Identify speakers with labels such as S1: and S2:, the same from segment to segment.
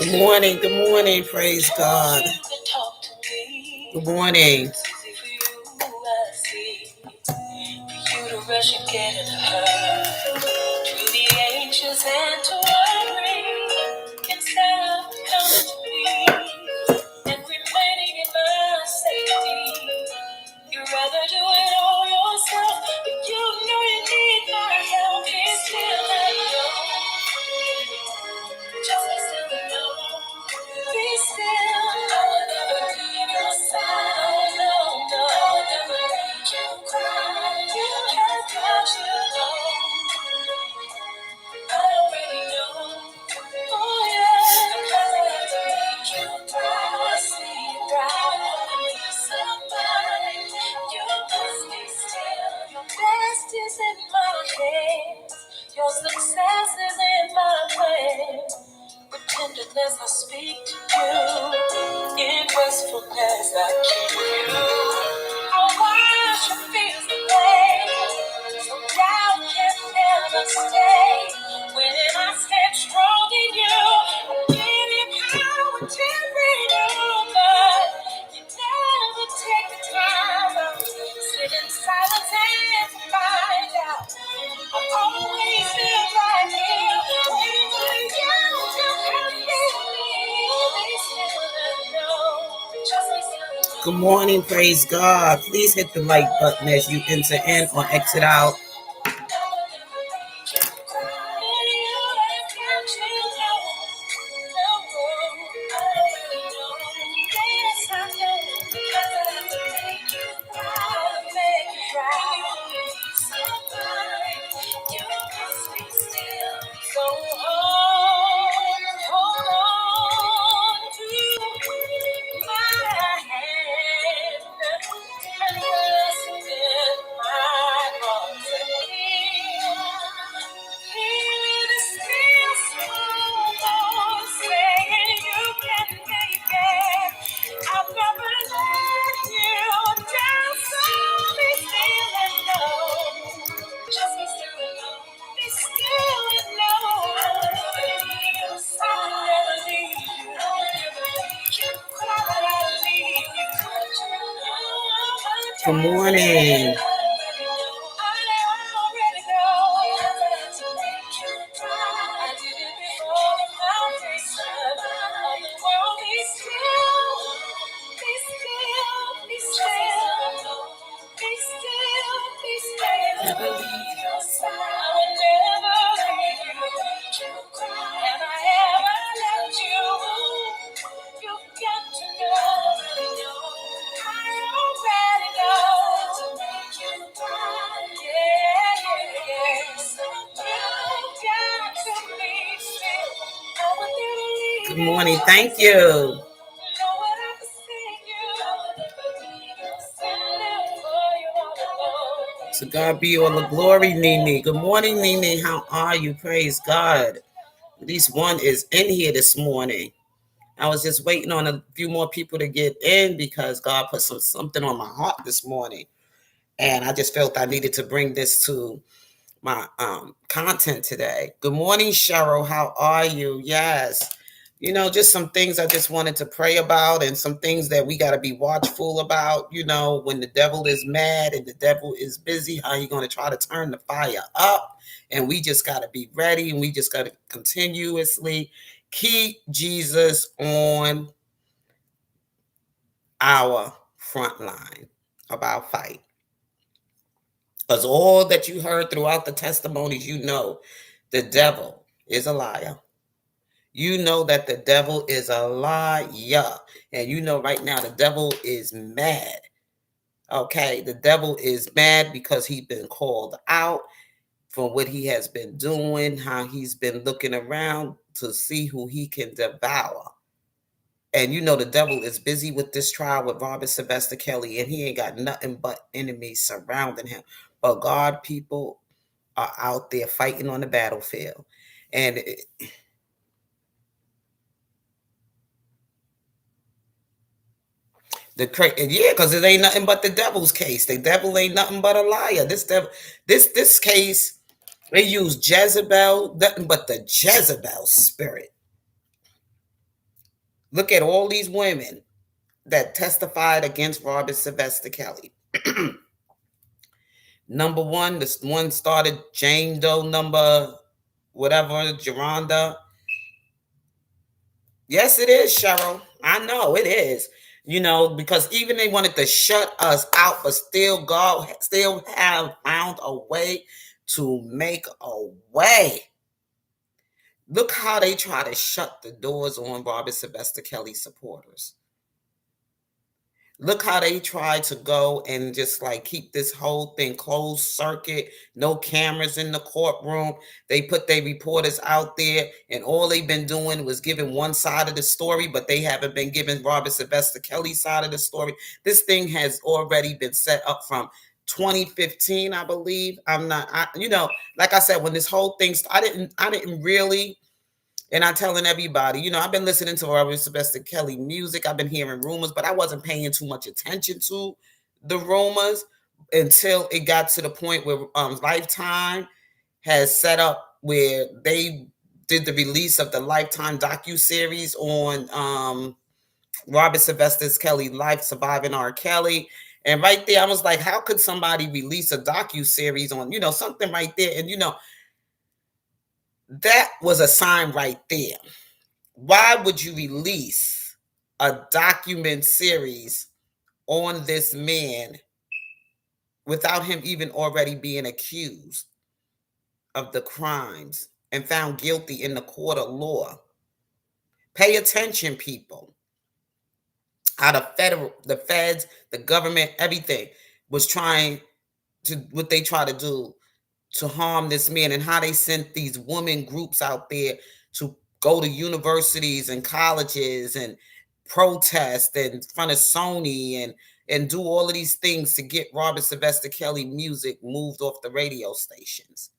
S1: Good morning, praise God. Good morning. You to rush and get in a hurry, to be anxious and to worry, instead of coming to me and remaining in my safety. You'd rather do it all yourself, but you know you need my help. Be still and know, just be still and know. Be still, I will never leave your side. No, no, I will never make you cry. You can't touch you, know. I already know. Oh yeah, because I have to make you cry. See you cry. Peace of mind. You must be still. Your best is in my hands. Your success is in my plans. With tenderness I speak to you. In wistfulness I keep you. I wash your fears away. So doubt can never stay. When I stand strong in you, I give you power to renew. But you never take the time out. Sit in silence and find out. I'll always be right here waiting for you to come me. Good morning, praise God. Please hit the like button as you enter in or exit out. Good morning. Good morning. Thank you. To God be all the glory, Nene. Good morning, Nene. How are you? Praise God. At least one is in here this morning. I was just waiting on a few more people to get in because God put something on my heart this morning. And I just felt I needed to bring this to my content today. Good morning, Cheryl. How are you? Yes. Just some things I just wanted to pray about and some things that we got to be watchful about. When the devil is mad and the devil is busy, how you going to try to turn the fire up? And we just got to be ready, and we just got to continuously keep Jesus on our front line of our fight. Because all that you heard throughout the testimonies, the devil is a liar. You know that the devil is a liar. And right now the devil is mad. Okay, the devil is mad because he's been called out from what he has been doing, how he's been looking around to see who he can devour. And the devil is busy with this trial with Robert Sylvester Kelly, and he ain't got nothing but enemies surrounding him. But God people are out there fighting on the battlefield. And because it ain't nothing but the devil's case. The devil ain't nothing but a liar. This case, they use Jezebel, nothing but the Jezebel spirit.
S2: Look at all these women that testified against Robert Sylvester Kelly. Number one, this one started Jane Doe number whatever, Geronda. Yes, it is, Cheryl. I know it is. Because even they wanted to shut us out, but still God still have found a way to make a way. Look how they try to shut the doors on Robert Sylvester Kelly supporters. Look how they try to go and just like keep this whole thing closed circuit, no cameras in the courtroom. They put their reporters out there, and all they've been doing was giving one side of the story, but they haven't been giving Robert Sylvester Kelly's side of the story. This thing has already been set up from 2015, I believe. Like I said, when this whole thing, I didn't really. And I'm telling everybody, I've been listening to Robert Sylvester Kelly music. I've been hearing rumors, but I wasn't paying too much attention to the rumors until it got to the point where Lifetime has set up where they did the release of the Lifetime docu-series on Robert Sylvester Kelly life, surviving R. Kelly. And right there, I was like, how could somebody release a docu-series on, something right there? And, that was a sign right there. Why would you release a document series on this man without him even already being accused of the crimes and found guilty in the court of law? Pay attention, people. How the feds, the government, everything was trying to, what they try to do to harm this man, and how they sent these women groups out there to go to universities and colleges and protest in front of Sony and do all of these things to get Robert Sylvester Kelly music moved off the radio stations.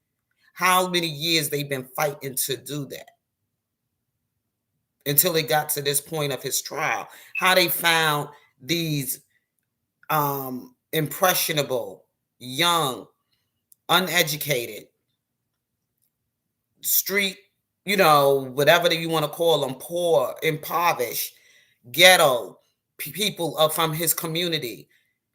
S2: How many years they've been fighting to do that until it got to this point of his trial. How they found these impressionable, young, uneducated, street, whatever that you want to call them, poor, impoverished, ghetto people from his community,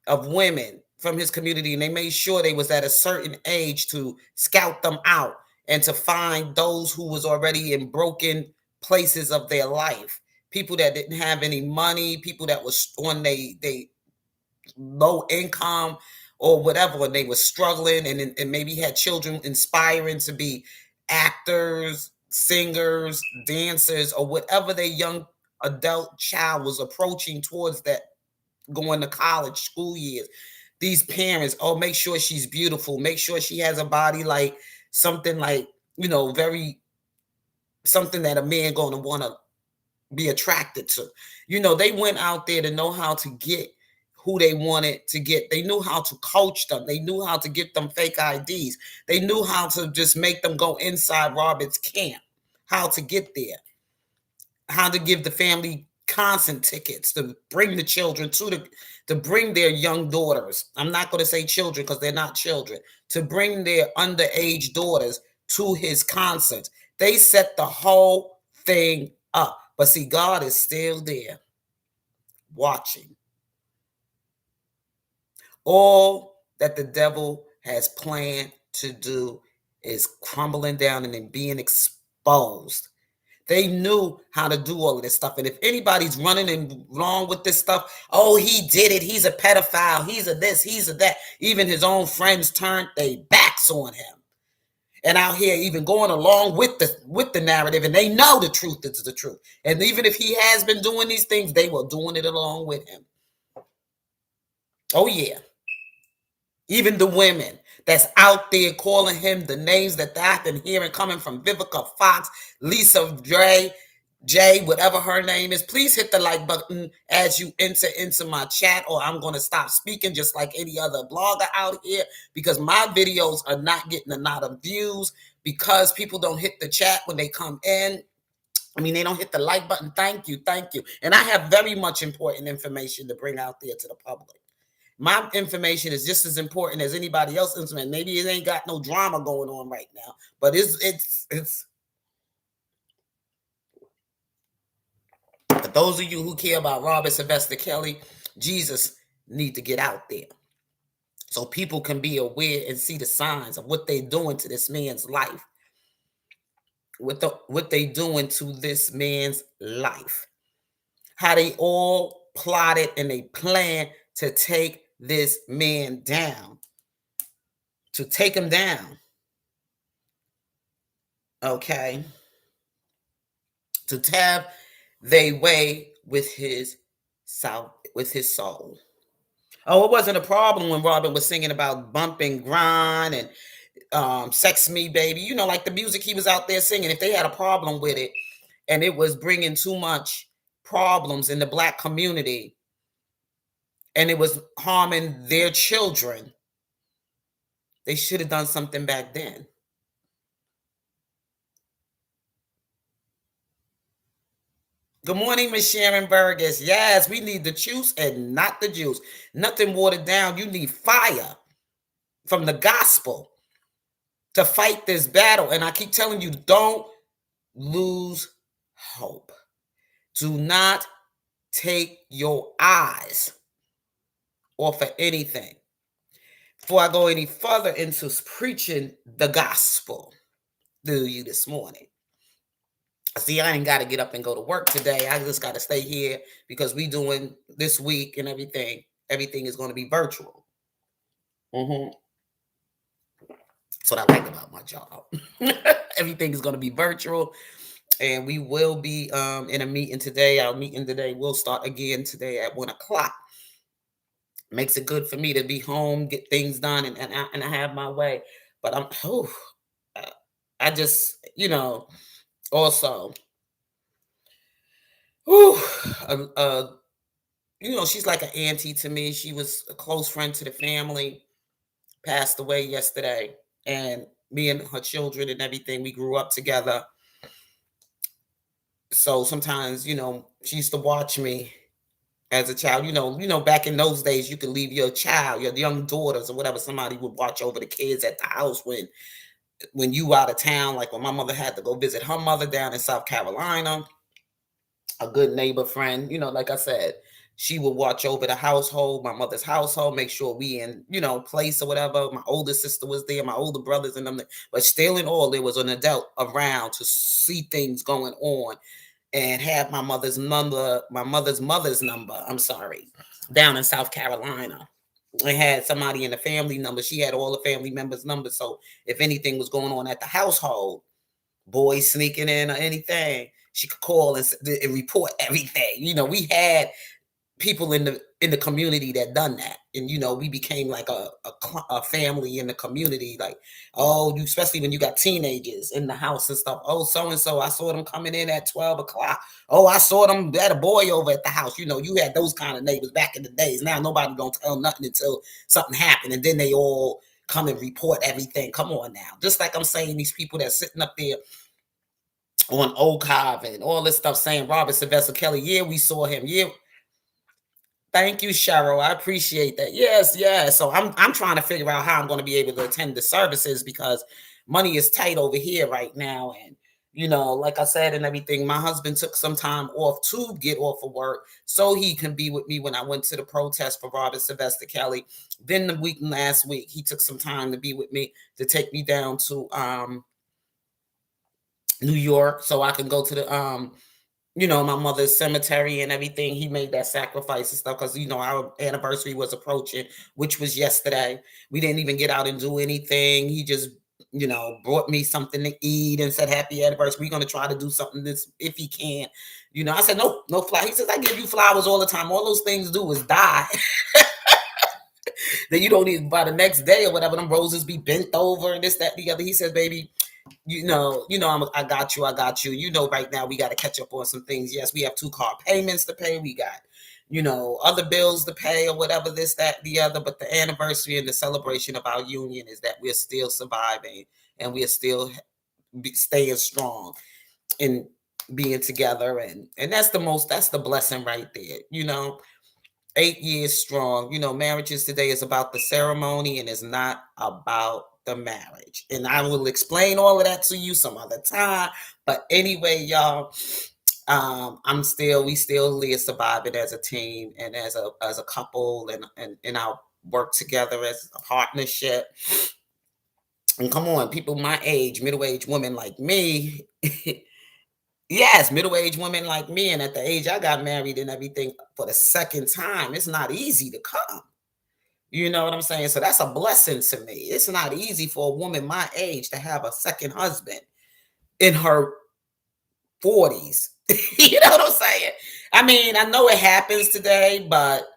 S2: of women from his community, and they made sure they was at a certain age to scout them out and to find those who was already in broken places of their life, people that didn't have any money, people that was on they low income or whatever, and they were struggling, and maybe had children inspiring to be actors, singers, dancers, or whatever their young adult child was approaching towards that, going to college school years. These parents, oh, make sure she's beautiful, make sure she has a body like something like, very something that a man going to want to be attracted to. They went out there to know how to get who they wanted to get. They knew how to coach them. They knew how to get them fake IDs. They knew how to just make them go inside Robert's camp, how to get there, how to give the family constant tickets to bring the children to bring their young daughters. I'm not going to say children because they're not children, to bring their underage daughters to his concerts. They set the whole thing up. But see, God is still there watching. All that the devil has planned to do is crumbling down and then being exposed. They knew how to do all of this stuff. And if anybody's running and wrong with this stuff, oh, he did it. He's a pedophile. He's a this, he's a that. Even his own friends turned their backs on him. And out here even going along with the narrative, and they know the truth is the truth. And even if he has been doing these things, they were doing it along with him. Oh yeah. Even the women that's out there calling him the names that I've been hearing coming from Vivica Fox, Lisa J, whatever her name is. Please hit the like button as you enter into my chat, or I'm going to stop speaking just like any other blogger out here, because my videos are not getting a lot of views because people don't hit the chat when they come in. I mean, they don't hit the like button. Thank you. And I have very much important information to bring out there to the public. My information is just as important as anybody else's information. Maybe it ain't got no drama going on right now, but it's For those of you who care about Robert Sylvester Kelly, Jesus need to get out there so people can be aware and see the signs of what they're doing to this man's life. What they doing to this man's life. How they all plotted and they planned to take this man down. To take him down. Okay. To have they way with his soul. Oh, it wasn't a problem when Robin was singing about bump and grind and sex me baby, like the music he was out there singing. If they had a problem with it and it was bringing too much problems in the black community and it was harming their children, they should have done something back then. Good morning, Miss Sharon Burgess. Yes, we need the juice and not the juice. Nothing watered down. You need fire from the gospel to fight this battle. And I keep telling you, don't lose hope. Do not take your eyes off of anything. Before I go any further into preaching the gospel to you this morning. See, I ain't got to get up and go to work today. I just got to stay here because we doing this week and everything. Everything is going to be virtual. That's what I like about my job. Everything is going to be virtual. And we will be in a meeting today. Our meeting today will start again today at 1:00. Makes it good for me to be home, get things done, and I have my way. But I just, also, she's like an auntie to me. She was a close friend to the family, passed away yesterday. And me and her children and everything, we grew up together. So sometimes, she used to watch me as a child. Back in those days, you could leave your child, your young daughters or whatever, somebody would watch over the kids at the house when you out of town. Like when my mother had to go visit her mother down in South Carolina, a good neighbor friend, like I said, she would watch over the household, my mother's household, make sure we in, place or whatever. My older sister was there, my older brothers and them. But still in all, there was an adult around to see things going on and have my mother's mother's number, down in South Carolina. I had somebody in the family number. She had all the family members' numbers. So if anything was going on at the household, boys sneaking in or anything, she could call and report everything. We had people in the community that done that, and we became like a family in the community. Like, especially when you got teenagers in the house and stuff. Oh, so and so, I saw them coming in at 12:00. Oh, I saw them, had a boy over at the house. You had those kind of neighbors back in the days. Now nobody don't tell nothing until something happened, and then they all come and report everything. Come on now, just like I'm saying, these people that's sitting up there on Oak Hive and all this stuff saying Robert Sylvester Kelly. Yeah, we saw him. Yeah. Thank you, Cheryl. I appreciate that. Yes, yes. So I'm trying to figure out how I'm going to be able to attend the services because money is tight over here right now. And, like I said and everything, my husband took some time off to get off of work so he can be with me when I went to the protest for Robert Sylvester Kelly. Then last week, he took some time to be with me to take me down to New York so I can go to the my mother's cemetery and everything. He made that sacrifice and stuff because, our anniversary was approaching, which was yesterday. We didn't even get out and do anything. He just, brought me something to eat and said, happy anniversary. We're going to try to do something this if he can. I said, no flower. He says, I give you flowers all the time. All those things do is die. Then you don't even, by the next day or whatever, them roses be bent over and this, that, the other. He says, baby, I got you. Right now we got to catch up on some things. Yes, we have 2 car payments to pay. We got, other bills to pay or whatever, this, that, the other. But the anniversary and the celebration of our union is that we're still surviving and we are still staying strong and being together. And that's the blessing right there. 8 years strong. Marriages today is about the ceremony and it's not about the marriage. And I will explain all of that to you some other time. But anyway, y'all, We still live surviving as a team and as a couple, and in our work together as a partnership. And come on, people my age, middle-aged women like me. Yes, middle-aged women like me, and at the age I got married and everything for the second time, it's not easy to come. You know what I'm saying? So that's a blessing to me. It's not easy for a woman my age to have a second husband in her 40s. You know what I'm saying? I mean, I know it happens today, but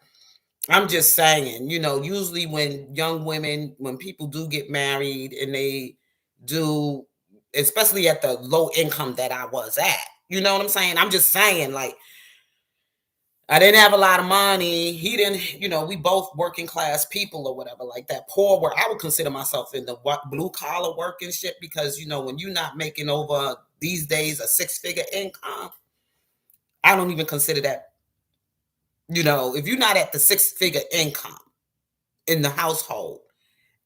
S2: I'm just saying, usually when young women, when people do get married and they do, especially at the low income that I was at, you know what I'm saying? I'm just saying, like, I didn't have a lot of money. He didn't, we both working class people or whatever, like that. Poor work. I would consider myself in the blue collar working shit because, when you're not making over these days a six-figure income, I don't even consider that, if you're not at the six-figure income in the household,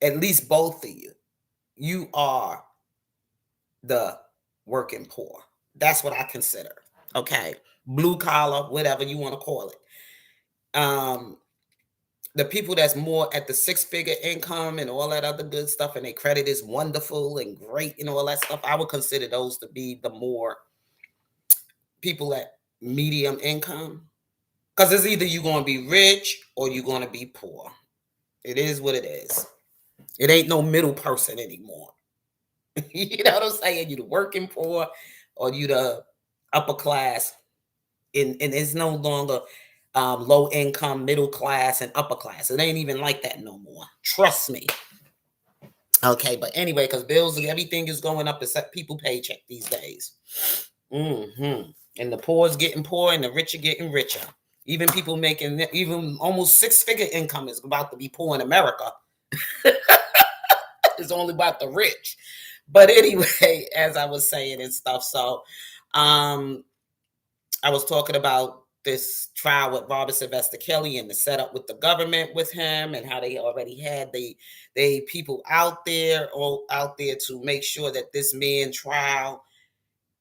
S2: at least both of you are the working poor. That's what I consider. Okay. Blue collar, whatever you want to call it. The people that's more at the six-figure income and all that other good stuff, and their credit is wonderful and great and all that stuff, I would consider those to be the more people at medium income. Because it's either you're going to be rich or you're going to be poor. It is what it is. It ain't no middle person anymore. You know what I'm saying? You the working poor or you the upper class. And it's no longer low income, middle class, and upper class. It ain't even like that no more. Trust me. Okay, but anyway, because bills and everything is going up except people paycheck these days. And the poor is getting poor and the rich are getting richer. Even people making even almost six-figure income is about to be poor in America. It's only about the rich. But anyway, as I was saying and stuff, so I was talking about this trial with Robert Sylvester Kelly and the setup with the government with him and how they already had they people all out there to make sure that this man trial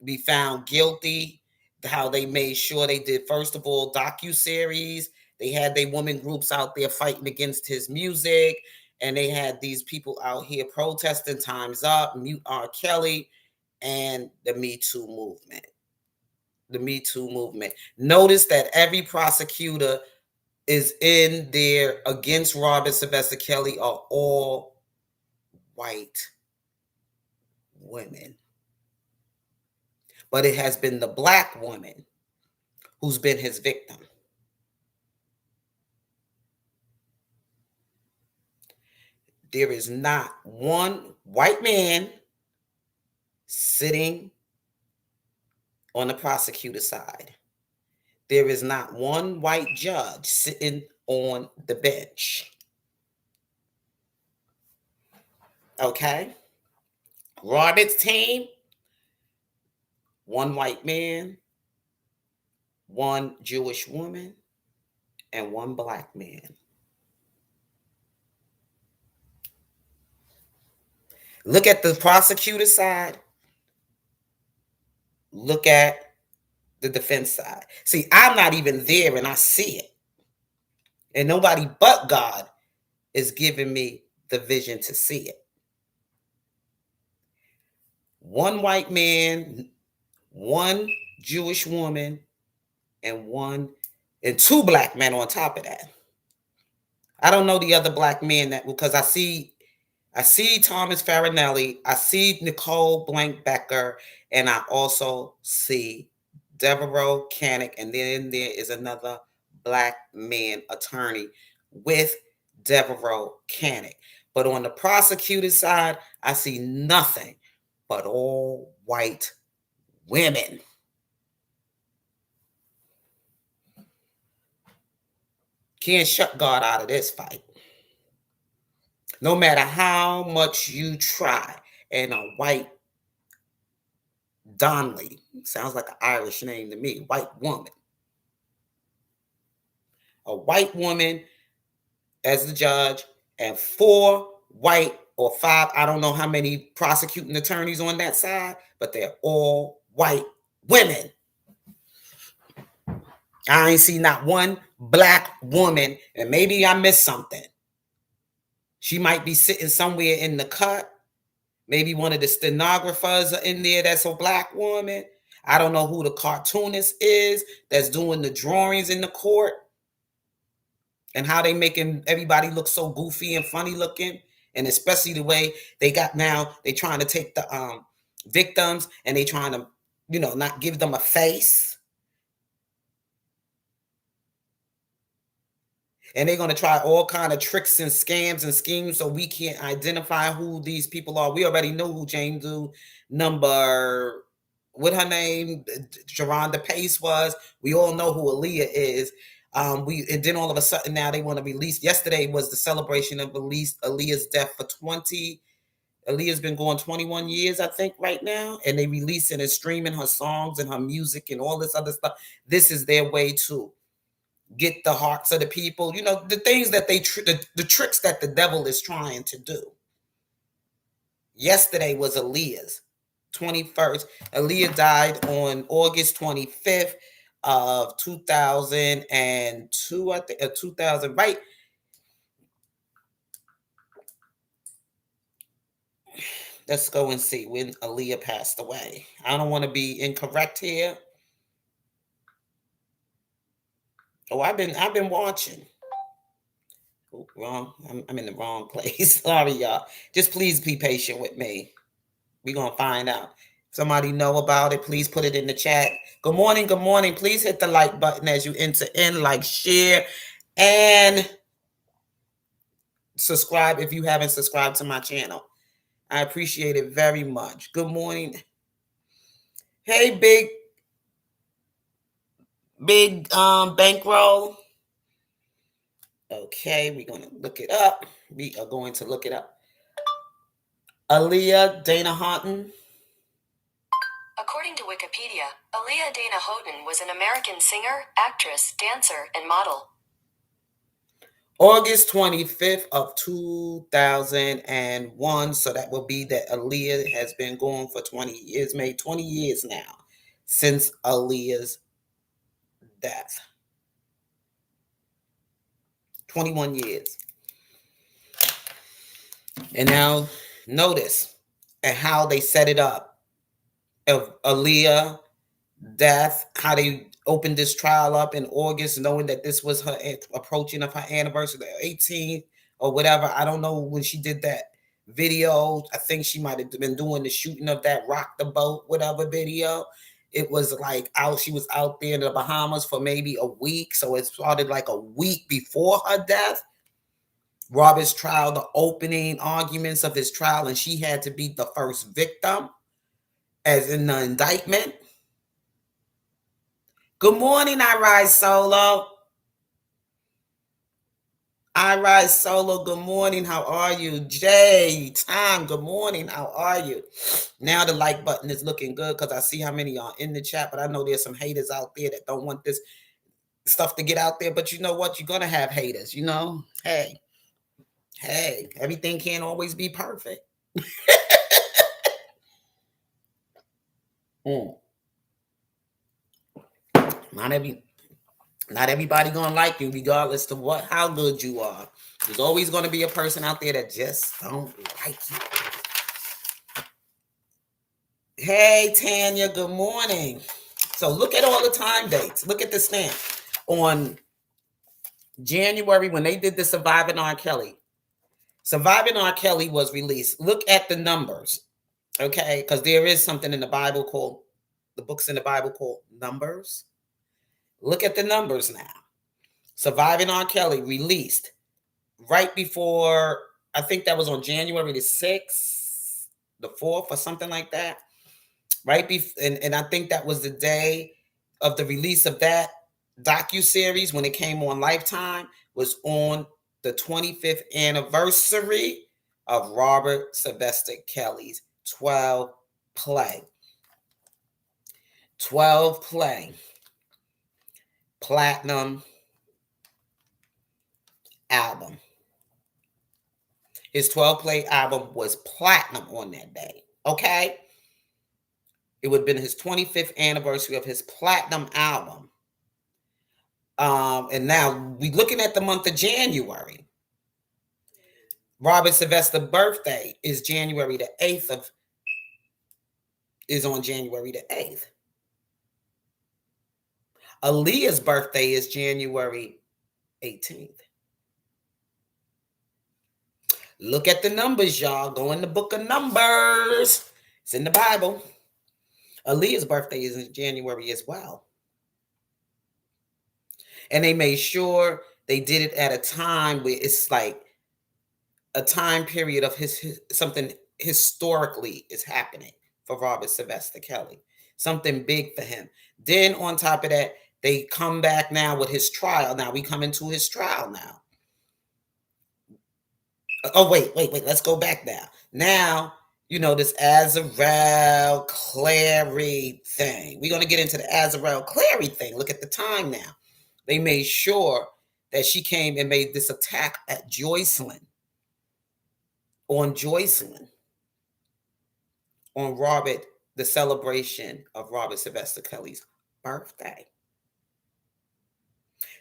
S2: be found guilty. How they made sure they did, first of all, docu-series. They had their women groups out there fighting against his music, and they had these people out here protesting times up, mute R. Kelly, and the Me Too movement. The Me Too movement. Notice that every prosecutor is in there against Robert Sylvester Kelly are all white women. But it has been the black woman who's been his victim. There is not one white man sitting on the prosecutor side. There is not one white judge sitting on the bench. Okay? Robert's team, one white man, one Jewish woman, and one black man. Look at the prosecutor side. Look at the defense side. See, I'm not even there and I see it. And nobody but God is giving me the vision to see it. One white man, one Jewish woman, and two black men on top of that. I don't know the other black men that because I see Thomas Farinelli, I see Nicole Blank Becker, and I also see Devereaux Canick, and then there is another black man attorney with Devereaux Canick. But on the prosecutor side, I see nothing but all white women. Can't shut God out of this fight. No matter how much you try, and a white Donnelly sounds like an Irish name to me, white woman. A white woman as the judge, and four white or five, I don't know how many prosecuting attorneys on that side, but they're all white women. I ain't see not one black woman, and maybe I missed something. She might be sitting somewhere in the cut. Maybe one of the stenographers are in there that's a black woman. I don't know who the cartoonist is that's doing the drawings in the court and how they making everybody look so goofy and funny looking. And especially the way they got now, they trying to take the victims and they trying to, not give them a face. And they're going to try all kind of tricks and scams and schemes so we can't identify who these people are. We already know who James Do number, what her name, Sharonda Pace was. We all know who Aaliyah is. And then all of a sudden now they want to release. Yesterday was the celebration of Aaliyah's death for 20. Aaliyah's been going 21 years, I think, right now, and they releasing and streaming her songs and her music and all this other stuff. This is their way to get the hearts of the people. The things that the tricks that the devil is trying to do. Yesterday was Aaliyah's 21st. Aaliyah died on August 25th of 2002, I think, 2000, right? Let's go and see when Aaliyah passed away. I don't want to be incorrect here. Oh, I've been watching. Oh, wrong. I'm in the wrong place. Sorry, y'all. Just please be patient with me. We're gonna find out. Somebody know about it, please put it in the chat. Good morning, good morning. Please hit the like button as you enter in, like, share, and subscribe if you haven't subscribed to my channel. I appreciate it very much. Good morning. Hey, big bankroll. Okay, we're gonna look it up. We are going to look it up. Aaliyah Dana Houghton.
S1: According to Wikipedia, Aaliyah Dana Houghton was an American singer, actress, dancer, and model.
S2: August 25th of 2001. So that will be that Aaliyah has been going for 20 years, made 20 years now since Aaliyah's death. 21 years. And now notice and how they set it up of Aaliyah death, how they opened this trial up in August, knowing that this was her approaching of her anniversary, the 18th or whatever. I don't know when she did that video. I think she might have been doing the shooting of that Rock the Boat, whatever video. It was like she was out there in the Bahamas for maybe a week. So it started like a week before her death. Robert's trial, the opening arguments of his trial, and she had to be the first victim, as in the indictment. Good morning, I Rise Solo. I Rise Solo, good morning. How are you? Jay, Tom, good morning. How are you? Now the like button is looking good because I see how many are in the chat, but I know there's some haters out there that don't want this stuff to get out there. But you know what? You're going to have haters, Hey, everything can't always be perfect. Not everybody gonna like you, regardless of how good you are. There's always gonna be a person out there that just don't like you. Hey Tanya, good morning. So look at all the time dates. Look at the stamp on January when they did the Surviving R. Kelly. Surviving R. Kelly was released. Look at the numbers, okay? Because there is something in the Bible called the books in the Bible called numbers. Look at the numbers now. Surviving R. Kelly released right before, I think that was on January the 6th, the 4th, or something like that. Right before, and I think that was the day of the release of that docuseries when it came on Lifetime, was on the 25th anniversary of Robert Sylvester Kelly's 12 play platinum album. His 12 play album was platinum on that day. Okay? It would have been his 25th anniversary of his platinum album. And now we looking at the month of January. Robert Sylvester's birthday is January the 8th of is on January the 8th. Aaliyah's birthday is January 18th. Look at the numbers, y'all. Go in the book of Numbers. It's in the Bible. Aaliyah's birthday is in January as well. And they made sure they did it at a time where it's like a time period of his something historically is happening for Robert Sylvester Kelly. Something big for him. Then on top of that, they come back now with his trial. Now we come into his trial now. Oh, wait. Let's go back now. Now, this Azarel Clary thing. We're going to get into the Azarel Clary thing. Look at the time now. They made sure that she came and made this attack at Joycelyn. On Joycelyn. On the celebration of Robert Sylvester Kelly's birthday.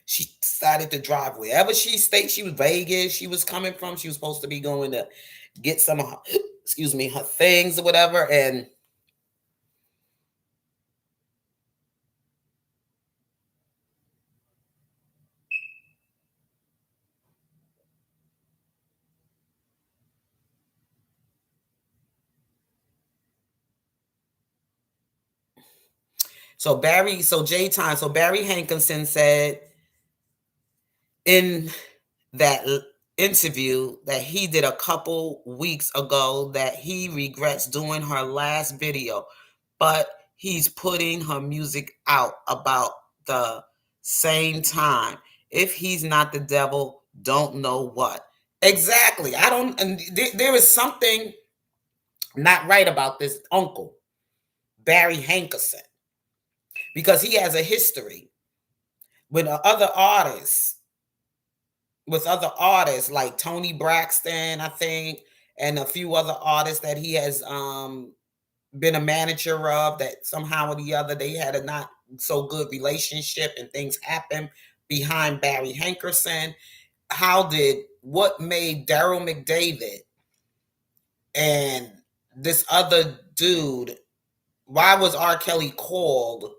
S2: She decided to drive wherever she stayed. She was Vegas. She was coming from. She was supposed to be going to get some of her, her things or whatever. And so Barry Hankinson said in that interview that he did a couple weeks ago that he regrets doing her last video, but he's putting her music out about the same time. If he's not the devil, don't know what. Exactly. I don't, and there is something not right about this uncle, Barry Hankerson, because he has a history with other artists like Tony Braxton, I think, and a few other artists that he has been a manager of, that somehow or the other they had a not so good relationship and things happened behind Barry Hankerson. What made Daryl McDavid and this other dude, why was R. Kelly called?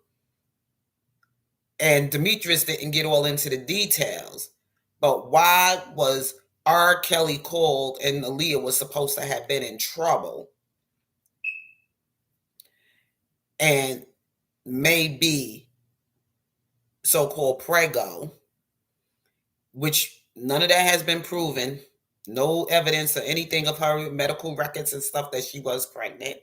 S2: And Demetrius didn't get all into the details, but why was R. Kelly called and Aaliyah was supposed to have been in trouble and maybe so-called prego, which none of that has been proven. No evidence or anything of her medical records and stuff that she was pregnant.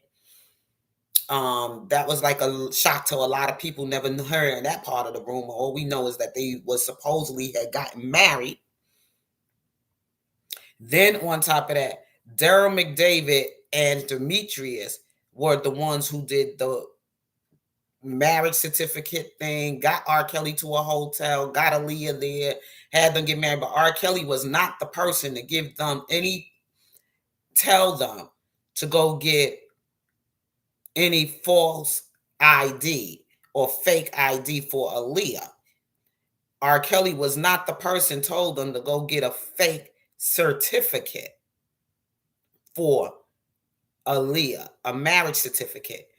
S2: That was like a shock to a lot of people. Never heard in that part of the room. All we know is that they was supposedly had gotten married. Then on top of that, Daryl McDavid and Demetrius were the ones who did the marriage certificate thing, got R. Kelly to a hotel, got Aaliyah there, had them get married. But R. Kelly was not the person to tell them to go get any false ID or fake ID for Aaliyah. R. Kelly was not the person told them to go get a fake certificate for Aaliyah, a marriage certificate.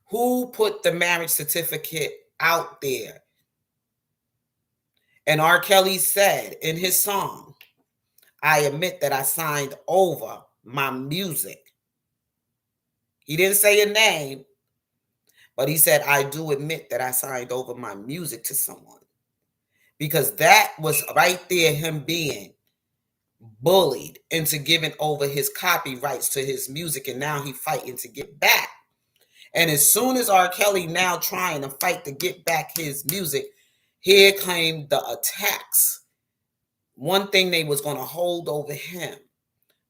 S2: Who put the marriage certificate out there? And R. Kelly said in his song, I admit that I signed over my music. He didn't say a name, but he said, I do admit that I signed over my music to someone. Because that was right there, him being bullied into giving over his copyrights to his music, and now he fighting to get back. And as soon as R. Kelly now trying to fight to get back his music, here came the attacks. One thing they was going to hold over him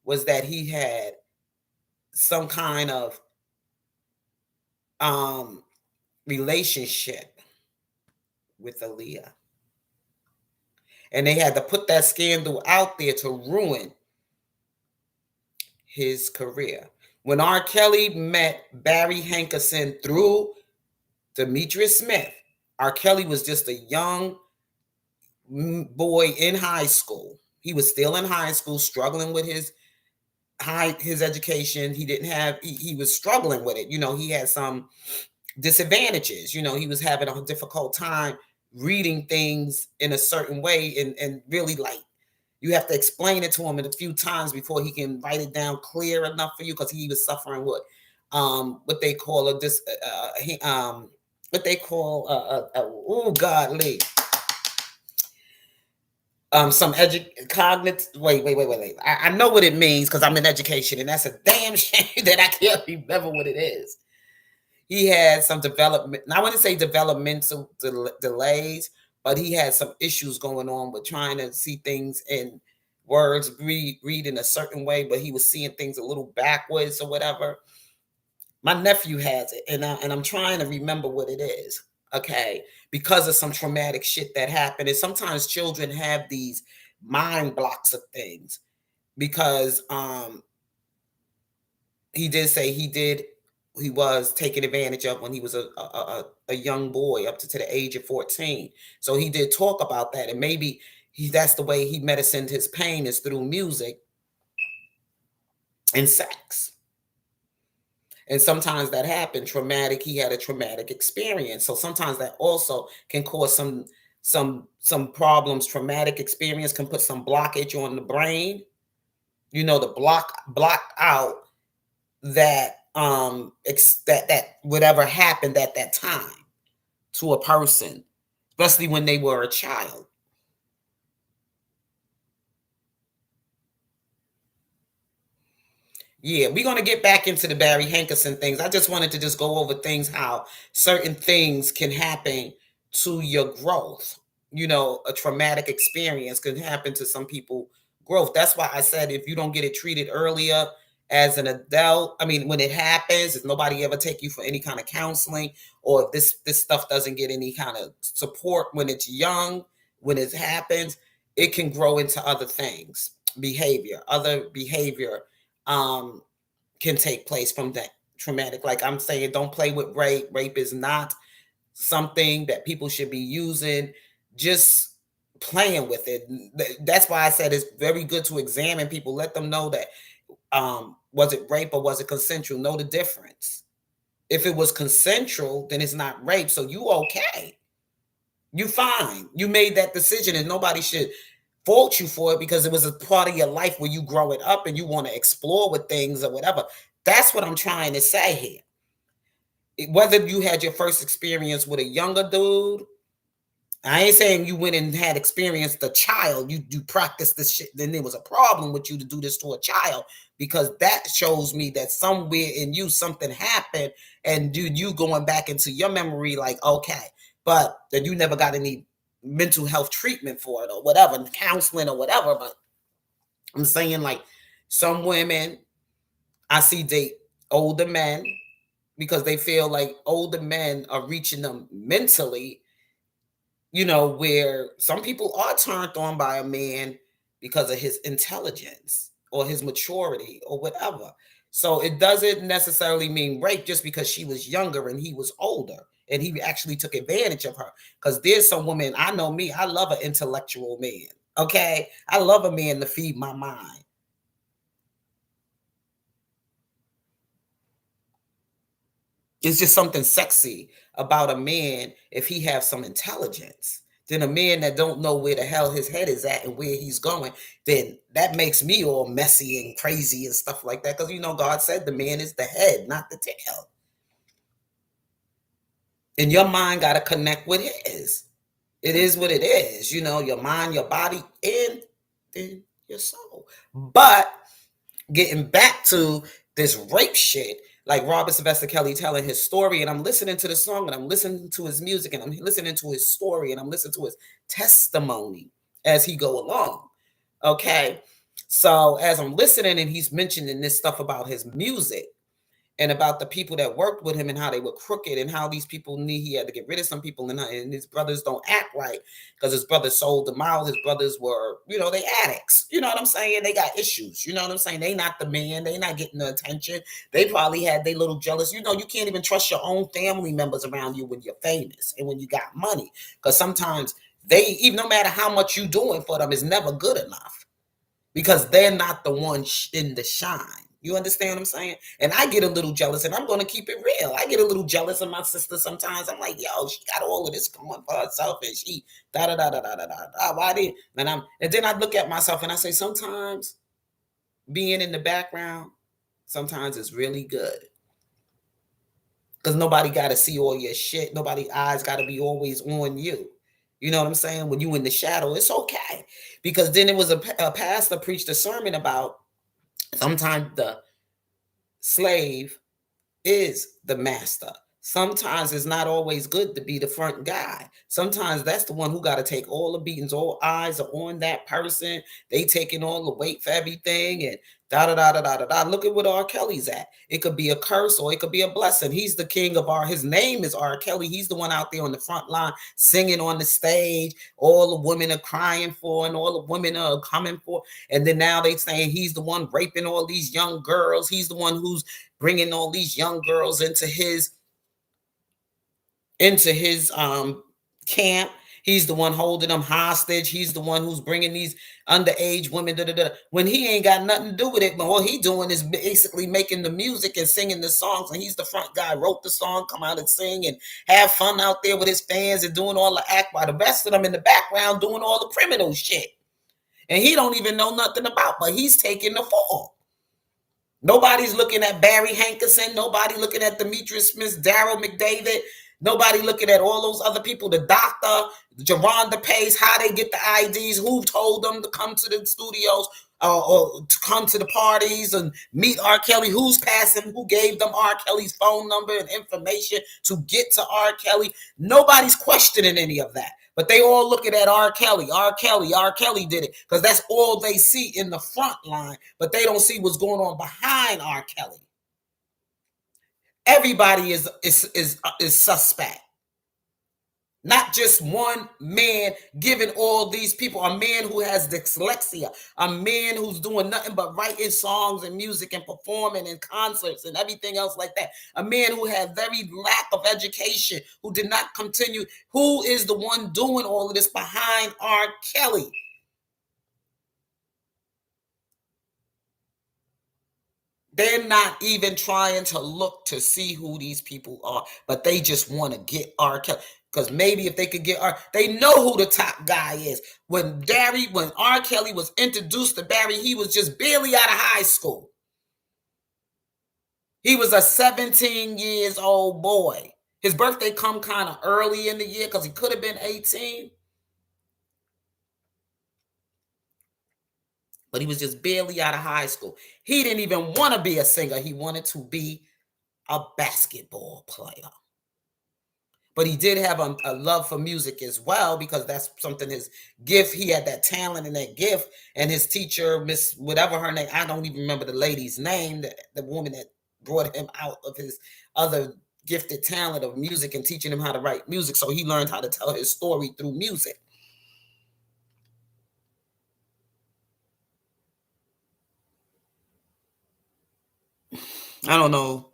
S2: was that he had some kind of relationship with Aaliyah. And they had to put that scandal out there to ruin his career. When R. Kelly met Barry Hankerson through Demetrius Smith, R. Kelly was just a young boy in high school. He was still in high school, struggling with his education. He didn't have he was struggling with it. He had some disadvantages. He was having a difficult time reading things in a certain way, and really, like, you have to explain it to him a few times before he can write it down clear enough for you, because he was suffering with what they call a dis what they call oh godly some cognitive. Wait. I know what it means because I'm in education, and that's a damn shame that I can't remember what it is. He had some development. I wouldn't say developmental delays, but he had some issues going on with trying to see things in words, read in a certain way, but he was seeing things a little backwards or whatever. My nephew has it, and I'm trying to remember what it is. Okay, because of some traumatic shit that happened, and sometimes children have these mind blocks of things because he did say he was taken advantage of when he was a young boy up to the age of 14. So he did talk about that, and maybe that's the way he medicined his pain, is through music and sex. And sometimes that happened traumatic. He had a traumatic experience, so sometimes that also can cause some problems. Traumatic experience can put some blockage on the brain, to block out that whatever happened at that time to a person, especially when they were a child. Yeah, we're going to get back into the Barry Hankerson things. I just wanted to just go over things, how certain things can happen to your growth. A traumatic experience can happen to some people growth. That's why I said, if you don't get it treated earlier as an adult, I mean, when it happens, if nobody ever take you for any kind of counseling, or if this stuff doesn't get any kind of support when it's young, when it happens, it can grow into other things, other behavior um, can take place from that traumatic. Like I'm saying, don't play with rape. Rape is not something that people should be using, just playing with it. That's why I said it's very good to examine people, let them know that was it rape or was it consensual? Know the difference. If it was consensual, then it's not rape. So you okay. You fine. You made that decision, and nobody should fault you for it, because it was a part of your life where you grow it up and you want to explore with things or whatever. That's what I'm trying to say here. Whether you had your first experience with a younger dude, I ain't saying you went and had experienced a child. You practiced this shit, then there was a problem with you to do this to a child, because that shows me that somewhere in you something happened, and dude, you going back into your memory like, okay, but that you never got any mental health treatment for it or whatever, counseling or whatever. But I'm saying, like, some women I see date older men because they feel like older men are reaching them mentally, where some people are turned on by a man because of his intelligence or his maturity or whatever. So it doesn't necessarily mean rape just because she was younger and he was older and he actually took advantage of her. Because there's some women, I know me, I love an intellectual man. Okay. I love a man to feed my mind. It's just something sexy about a man if he has some intelligence. Then a man that don't know where the hell his head is at and where he's going, then that makes me all messy and crazy and stuff like that. Because God said the man is the head, not the tail. And your mind got to connect with his. It is what it is. Your mind, your body, and then your soul. But getting back to this rape shit, like Robert Sylvester Kelly telling his story, and I'm listening to the song, and I'm listening to his music, and I'm listening to his story, and I'm listening to his testimony as he go along. Okay. So as I'm listening, and he's mentioning this stuff about his music and about the people that worked with him and how they were crooked and how these people he had to get rid of some people, and his brothers don't act right because his brothers sold them out. His brothers were, they addicts. You know what I'm saying? They got issues. You know what I'm saying? They not the man. They not getting the attention. They probably had they little jealous. You can't even trust your own family members around you when you're famous and when you got money, because sometimes They, even no matter how much you doing for them, is never good enough because they're not the one in the shine. You understand what I'm saying? And I get a little jealous, and I'm going to keep it real. I get a little jealous of my sister sometimes. I'm like, yo, she got all of this going for herself, and she da da da da da da da. Why did? And then I look at myself and I say, sometimes being in the background, sometimes it's really good because nobody got to see all your shit. Nobody eyes got to be always on you. You know what I'm saying? When you in the shadow, it's okay. Because then it was a pastor preached a sermon about sometimes the slave is the master. Sometimes it's not always good to be the front guy. Sometimes that's the one who got to take all the beatings. All eyes are on that person. They taking all the weight for everything and da da da da da da da. Look at what R. Kelly's at. It could be a curse or it could be a blessing. He's the king of our. His name is R. Kelly. He's the one out there on the front line singing on the stage. All the women are crying for, and all the women are coming for. And then now they saying he's the one raping all these young girls. He's the one who's bringing all these young girls into his camp. He's the one holding them hostage. He's the one who's bringing these underage women. Da, da, da. When he ain't got nothing to do with it, but all he doing is basically making the music and singing the songs. And he's the front guy, wrote the song, come out and sing and have fun out there with his fans and doing all the act while the rest of them in the background doing all the criminal shit. And he don't even know nothing about, but he's taking the fall. Nobody's looking at Barry Hankerson. Nobody looking at Demetrius Smith, Daryl McDavid. Nobody looking at all those other people, the doctor, Jerronda Pace, how they get the IDs, who told them to come to the studios or to come to the parties and meet R. Kelly, who's passing, who gave them R. Kelly's phone number and information to get to R. Kelly. Nobody's questioning any of that. But they all looking at R. Kelly, R. Kelly, R. Kelly did it because that's all they see in the front line, but they don't see what's going on behind R. Kelly. Everybody is suspect. Not just one man giving all these people, a man who has dyslexia, a man who's doing nothing but writing songs and music and performing in concerts and everything else like that. A man who had very lack of education, who did not continue. Who is the one doing all of this behind R. Kelly? They're not even trying to look to see who these people are, but they just want to get R. Kelly. Because maybe if they could get they know who the top guy is. When R. Kelly was introduced to Barry, he was just barely out of high school. He was a 17 years old boy. His birthday come kind of early in the year because he could have been 18. But he was just barely out of high school. He didn't even want to be a singer. He wanted to be a basketball player. But he did have a love for music as well because that's something his gift. He had that talent and that gift. And his teacher, Miss whatever her name, I don't even remember the lady's name, the woman that brought him out of his other gifted talent of music and teaching him how to write music. So he learned how to tell his story through music. I don't know.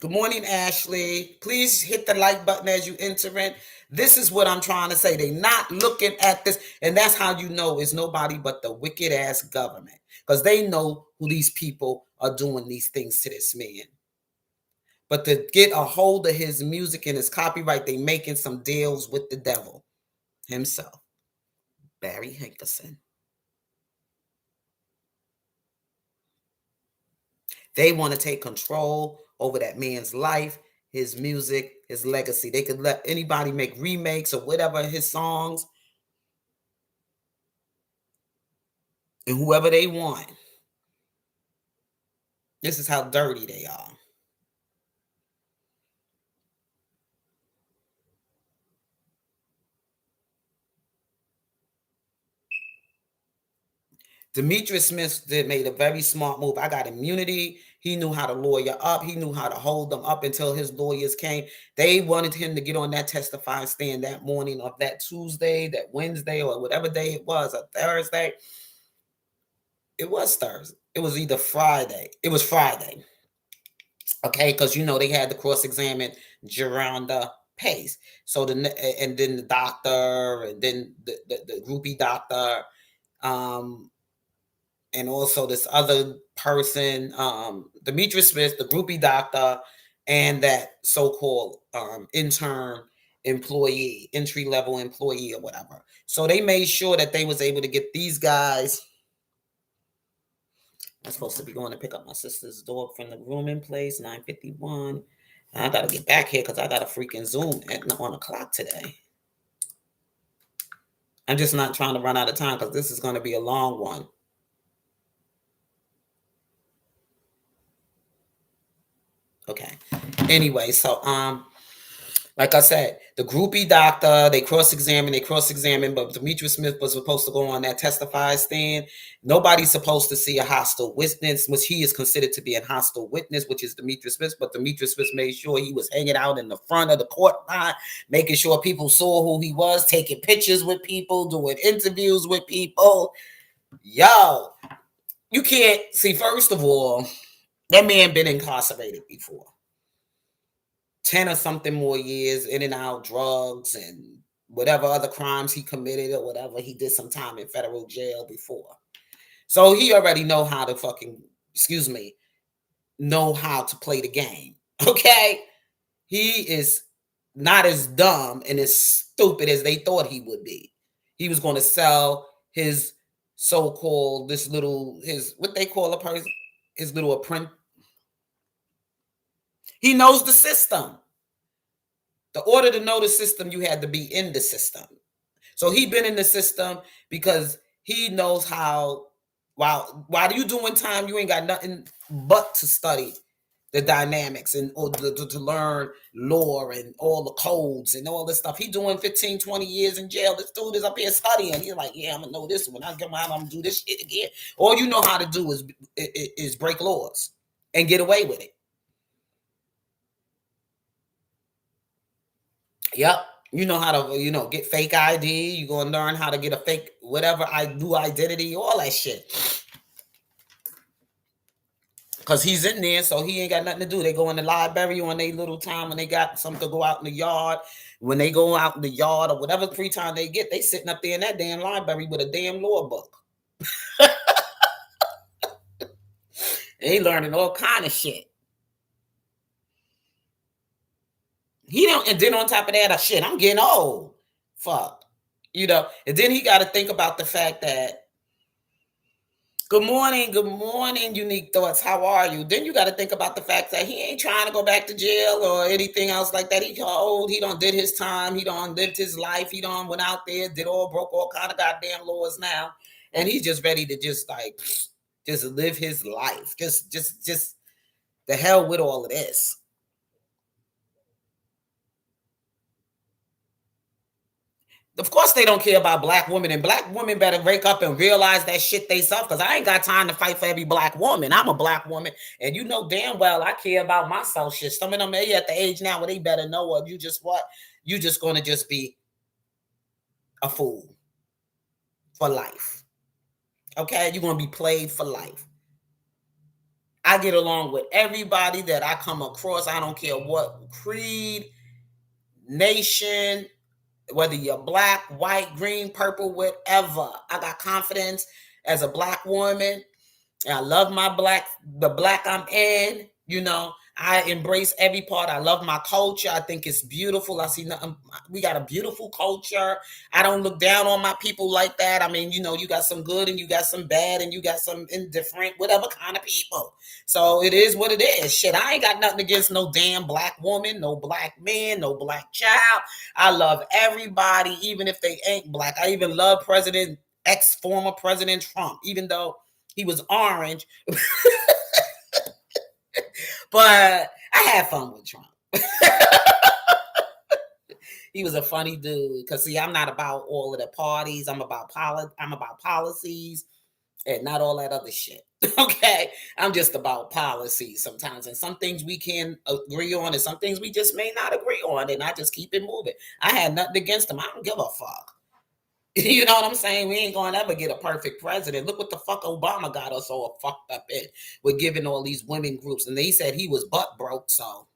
S2: Good morning, Ashley. Please hit the like button as you enter in. This is what I'm trying to say. They're not looking at this. And that's how you know it's nobody but the wicked ass government. Because they know who these people are doing these things to this man. But to get a hold of his music and his copyright, they making some deals with the devil himself, Barry Hankerson. They want to take control over that man's life, his music, his legacy. They could let anybody make remakes or whatever his songs and whoever they want. This is how dirty they are. Demetrius Smith made a very smart move. I got immunity. He knew how to lawyer up. He knew how to hold them up until his lawyers came. They wanted him to get on that testifying stand that morning of that Tuesday, that Wednesday, or whatever day it was, or Thursday. It was Thursday. It was either Friday. It was Friday. Okay, because they had to cross-examine Geronda Pace. So and then the doctor, and then the groupie doctor, um, and also this other person, Demetrius Smith, the groupie doctor, and that so-called intern employee, entry-level employee or whatever. So they made sure that they was able to get these guys. I'm supposed to be going to pick up my sister's dog from the grooming place, 9:51. I gotta get back here because I got a freaking Zoom at 1 o'clock today. I'm just not trying to run out of time because this is going to be a long one. Okay. Anyway, so like I said, the groupie doctor, they cross-examined, but Demetrius Smith was supposed to go on that testify stand. Nobody's supposed to see a hostile witness, which he is considered to be a hostile witness, which is Demetrius Smith. But Demetrius Smith made sure he was hanging out in the front of the court line, making sure people saw who he was, taking pictures with people, doing interviews with people. Yo, you can't see, first of all, that man been incarcerated before. 10 or something more years, in and out, drugs and whatever other crimes he committed or whatever. He did some time in federal jail before. So he already know how to know how to play the game. Okay? He is not as dumb and as stupid as they thought he would be. He was going to sell his so-called, what they call a person, his little apprentice. He knows the system. The order to know the system, you had to be in the system. So he been in the system because he knows how. While you doing time, you ain't got nothing but to study the dynamics and or to learn law and all the codes and all this stuff. He doing 15, 20 years in jail. This dude is up here studying. He's like, yeah, I'm gonna know this. When I come out, I'm gonna do this shit again. All you know how to do is break laws and get away with it. Yep. You know how to, get fake ID. You're going to learn how to get a fake, whatever, new identity, all that shit. Because he's in there, so he ain't got nothing to do. They go in the library on their little time when they got something to go out in the yard. When they go out in the yard or whatever free time they get, they sitting up there in that damn library with a damn law book. They learning all kind of shit. He don't, and then on top of that, shit, I'm getting old. Fuck. And then he got to think about the fact that, good morning, Unique Thoughts. How are you? Then you got to think about the fact that he ain't trying to go back to jail or anything else like that. He old. He done did his time. He done lived his life. He done went out there, broke all kind of goddamn laws now, and he's just ready to just live his life. Just the hell with all of this. Of course they don't care about black women, and black women better wake up and realize that shit they self, because I ain't got time to fight for every black woman. I'm a black woman, and you know damn well I care about myself shit. Some of them, they at the age now where they better know what you just going to just be a fool for life. Okay? You're going to be played for life. I get along with everybody that I come across. I don't care what creed, nation, whether you're black, white, green, purple, whatever. I got confidence as a black woman. And I love the black I'm in. I embrace every part. I love my culture. I think it's beautiful. I see nothing. We got a beautiful culture. I don't look down on my people like that. I mean, you got some good and you got some bad and you got some indifferent, whatever kind of people. So it is what it is. Shit, I ain't got nothing against no damn black woman, no black man, no black child. I love everybody, even if they ain't black. I even love former President Trump, even though he was orange. But I had fun with Trump. He was a funny dude. Because, see, I'm not about all of the parties. I'm about policies and not all that other shit. Okay? I'm just about policies sometimes. And some things we can agree on and some things we just may not agree on. And I just keep it moving. I had nothing against him. I don't give a fuck. You know what I'm saying? We ain't gonna ever get a perfect president. Look what the fuck Obama got us all fucked up in with giving all these women groups, and they said he was butt broke. So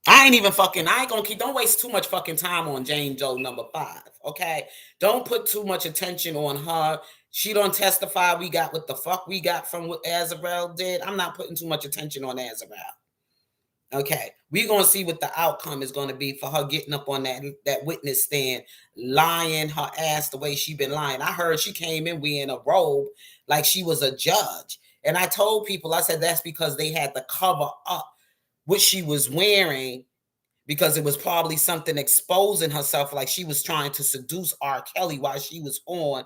S2: I ain't even fucking. I ain't gonna keep. Don't waste too much fucking time on Jane Doe #5. Okay, don't put too much attention on her. She don't testify. We got what the fuck we got from what Azarel did. I'm not putting too much attention on Azarel. Okay, we're gonna see what the outcome is gonna be for her getting up on that witness stand, lying her ass the way she been lying. I heard she came in wearing a robe like she was a judge, and I told people, I said that's because they had to cover up what she was wearing because it was probably something exposing herself, like she was trying to seduce R. Kelly while she was on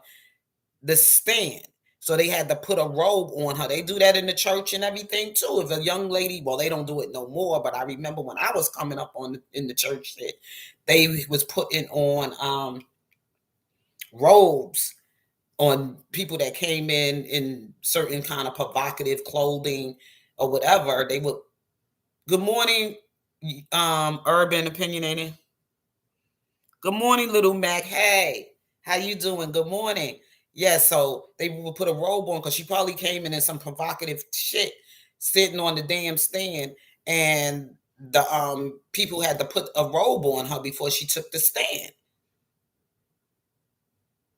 S2: the stand. So they had to put a robe on her. They do that in the church and everything too. If a young lady, well, they don't do it no more, but I remember when I was coming up on in the church that they was putting on robes on people that came in certain kind of provocative clothing or whatever. They would. Good morning, urban opinionated. Good morning, little Mac. Hey, how you doing? Good morning. Yeah, so they would put a robe on because she probably came in some provocative shit, sitting on the damn stand, and the people had to put a robe on her before she took the stand.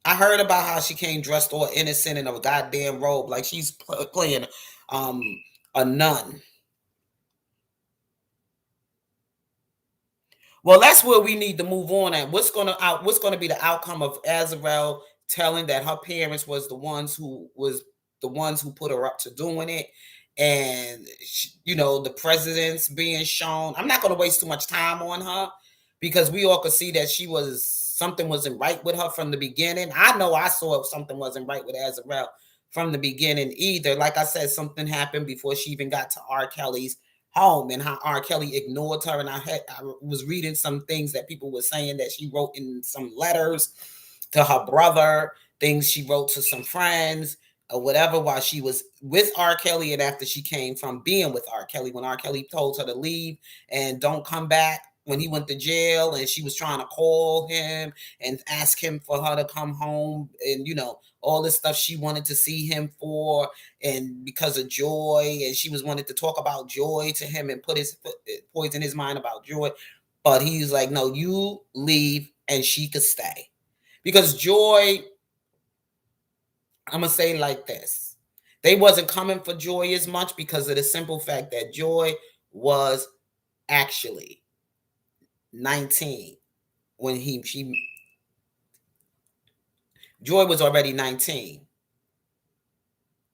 S2: I heard about how she came dressed all innocent in a goddamn robe, like she's playing um a nun. Well, that's where we need to move on at. What's gonna be the outcome of Azarel telling that her parents was the ones who put her up to doing it, and the presidents being shown. I'm not gonna waste too much time on her because we all could see that something wasn't right with her from the beginning. I know I saw if something wasn't right with Azarel from the beginning either. Like I said, something happened before she even got to R. Kelly's home and how R. Kelly ignored her. And I was reading some things that people were saying that she wrote in some letters to her brother, things she wrote to some friends or whatever while she was with R. Kelly and after she came from being with R. Kelly, when R. Kelly told her to leave and don't come back when he went to jail, and she was trying to call him and ask him for her to come home, and all this stuff she wanted to see him for, and because of Joy, and she was wanted to talk about Joy to him and poison his mind about Joy, but he's like, no, you leave and she could stay because Joy, I'm gonna say like this, they wasn't coming for Joy as much because of the simple fact that Joy was actually 19 when she Joy was already 19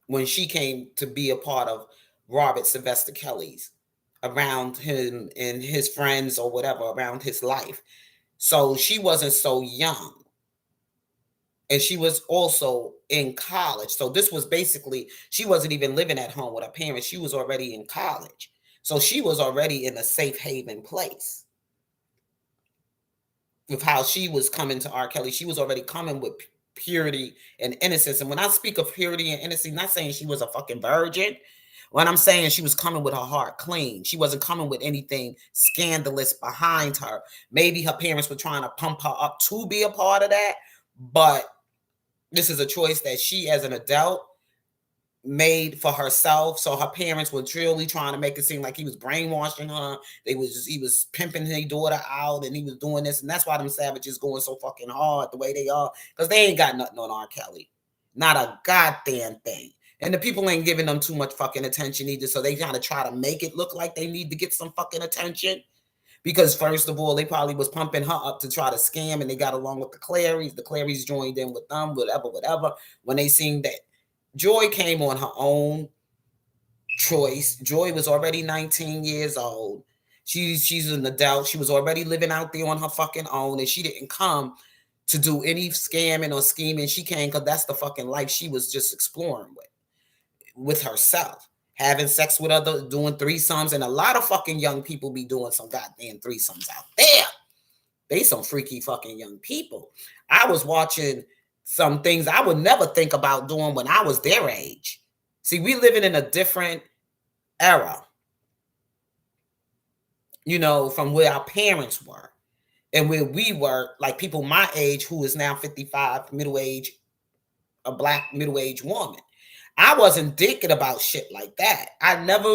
S2: when she came to be a part of Robert Sylvester Kelly's, around him and his friends or whatever, around his life. So she wasn't so young. And she was also in college. So this was basically, she wasn't even living at home with her parents. She was already in college. So she was already in a safe haven place with how she was coming to R. Kelly. She was already coming with purity and innocence. And when I speak of purity and innocence, not saying she was a fucking virgin. When I'm saying she was coming with her heart clean, she wasn't coming with anything scandalous behind her. Maybe her parents were trying to pump her up to be a part of that, but this is a choice that she, as an adult, made for herself. So her parents were truly trying to make it seem like he was brainwashing her. He was pimping his daughter out, and he was doing this, and that's why them savages going so fucking hard the way they are, because they ain't got nothing on R. Kelly, not a goddamn thing. And the people ain't giving them too much fucking attention either. So they kind of try to make it look like they need to get some fucking attention. Because first of all, they probably was pumping her up to try to scam, and they got along with the Clarys. The Clarys joined in with them, whatever. When they seen that Joy came on her own choice. Joy was already 19 years old. She's an adult. She was already living out there on her fucking own, and she didn't come to do any scamming or scheming. She came because that's the fucking life she was just exploring with herself. Having sex with others, doing threesomes, and a lot of fucking young people be doing some goddamn threesomes out there. They some freaky fucking young people. I was watching some things I would never think about doing when I was their age. See, we living in a different era, from where our parents were. And where we were, like people my age who is now 55, middle age, a black middle aged woman. I wasn't thinking about shit like that. I never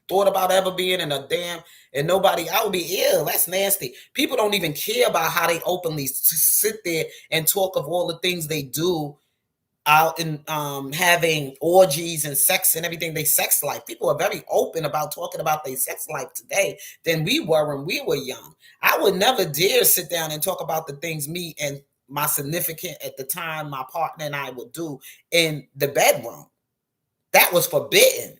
S2: thought about ever being in a damn and nobody. I would be ill. That's nasty. People don't even care about how they openly sit there and talk of all the things they do out in having orgies and sex and everything. They sex life. People are very open about talking about their sex life today than we were when we were young. I would never dare sit down and talk about the things me and my significant at the time, my partner and I would do in the bedroom. That was forbidden.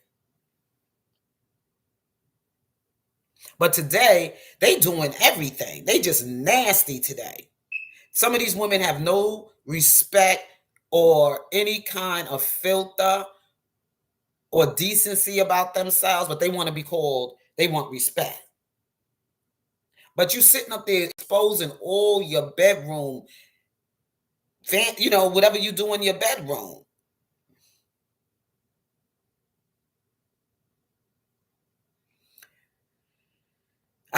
S2: But today, they doing everything. They just nasty today. Some of these women have no respect or any kind of filter or decency about themselves, but they want to be called, they want respect. But you sitting up there exposing all your bedroom, whatever you do in your bedroom.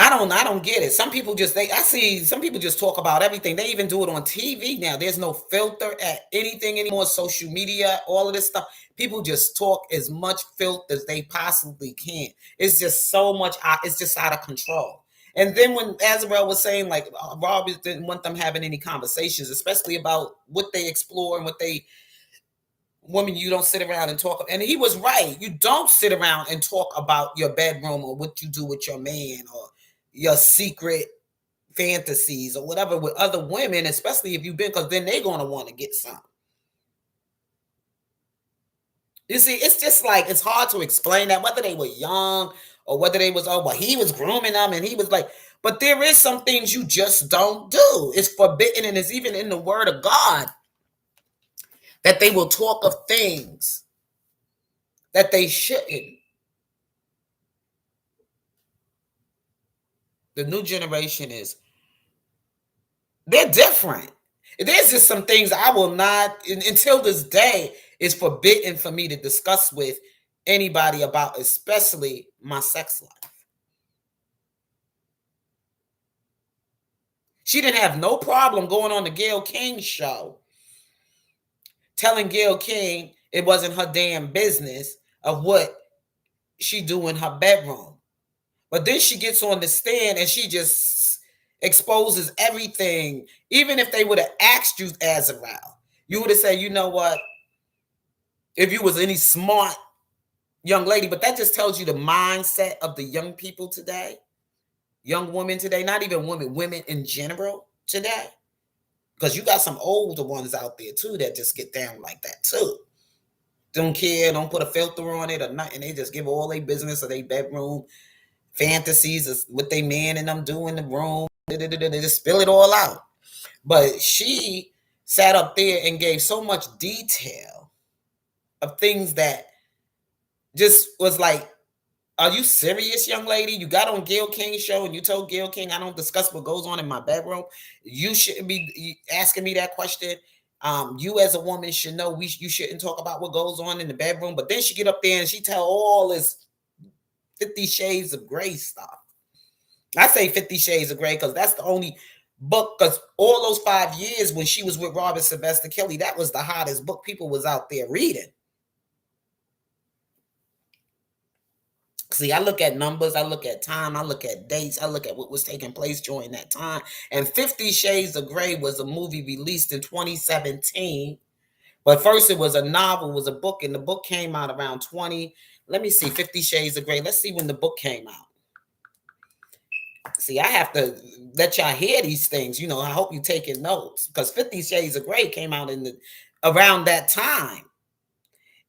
S2: I don't get it. Some people just I see some people just talk about everything. They even do it on TV now. There's no filter at anything anymore. Social media, all of this stuff. People just talk as much filth as they possibly can. It's just so much. It's just out of control. And then when Azrael was saying like Rob didn't want them having any conversations, especially about what they explore and what they women, you don't sit around and talk. And he was right. You don't sit around and talk about your bedroom or what you do with your man or your secret fantasies or whatever with other women, especially if you've been, because then they're going to want to get some. You see, it's just like, it's hard to explain that, whether they were young or whether they was, oh, well, he was grooming them and he was like, but there is some things you just don't do. It's forbidden, and it's even in the word of God that they will talk of things that they shouldn't. The new generation they're different. There's just some things I will not, until this day, is forbidden for me to discuss with anybody about, especially my sex life. She didn't have no problem going on the Gayle King show, telling Gayle King it wasn't her damn business of what she do in her bedroom. But then she gets on the stand and she just exposes everything. Even if they would have asked you, Azrael, you would have said, you know what? If you was any smart young lady, but that just tells you the mindset of the young people today, young women today, not even women, women in general today. Because you got some older ones out there too that just get down like that too. Don't care, don't put a filter on it or nothing. They just give all their business or their bedroom fantasies of what they man and them do in the room. They just spill it all out. But she sat up there and gave so much detail of things that just was like, are you serious, young lady? You got on Gayle King's show and you told Gayle King I don't discuss what goes on in my bedroom. You shouldn't be asking me that question. You as a woman should know you shouldn't talk about what goes on in the bedroom. But then she get up there and she tell all this 50 Shades of Grey stuff. I say 50 Shades of Grey because that's the only book, because all those 5 years when she was with Robert Sylvester Kelly, that was the hottest book people was out there reading. See, I look at numbers, I look at time, I look at dates, I look at what was taking place during that time. And 50 Shades of Grey was a movie released in 2017. But first it was a novel, was a book, and the book came out around 20. Let me see, 50 Shades of Grey. Let's see when the book came out. See, I have to let y'all hear these things. I hope you're taking notes, because 50 Shades of Grey came out around that time.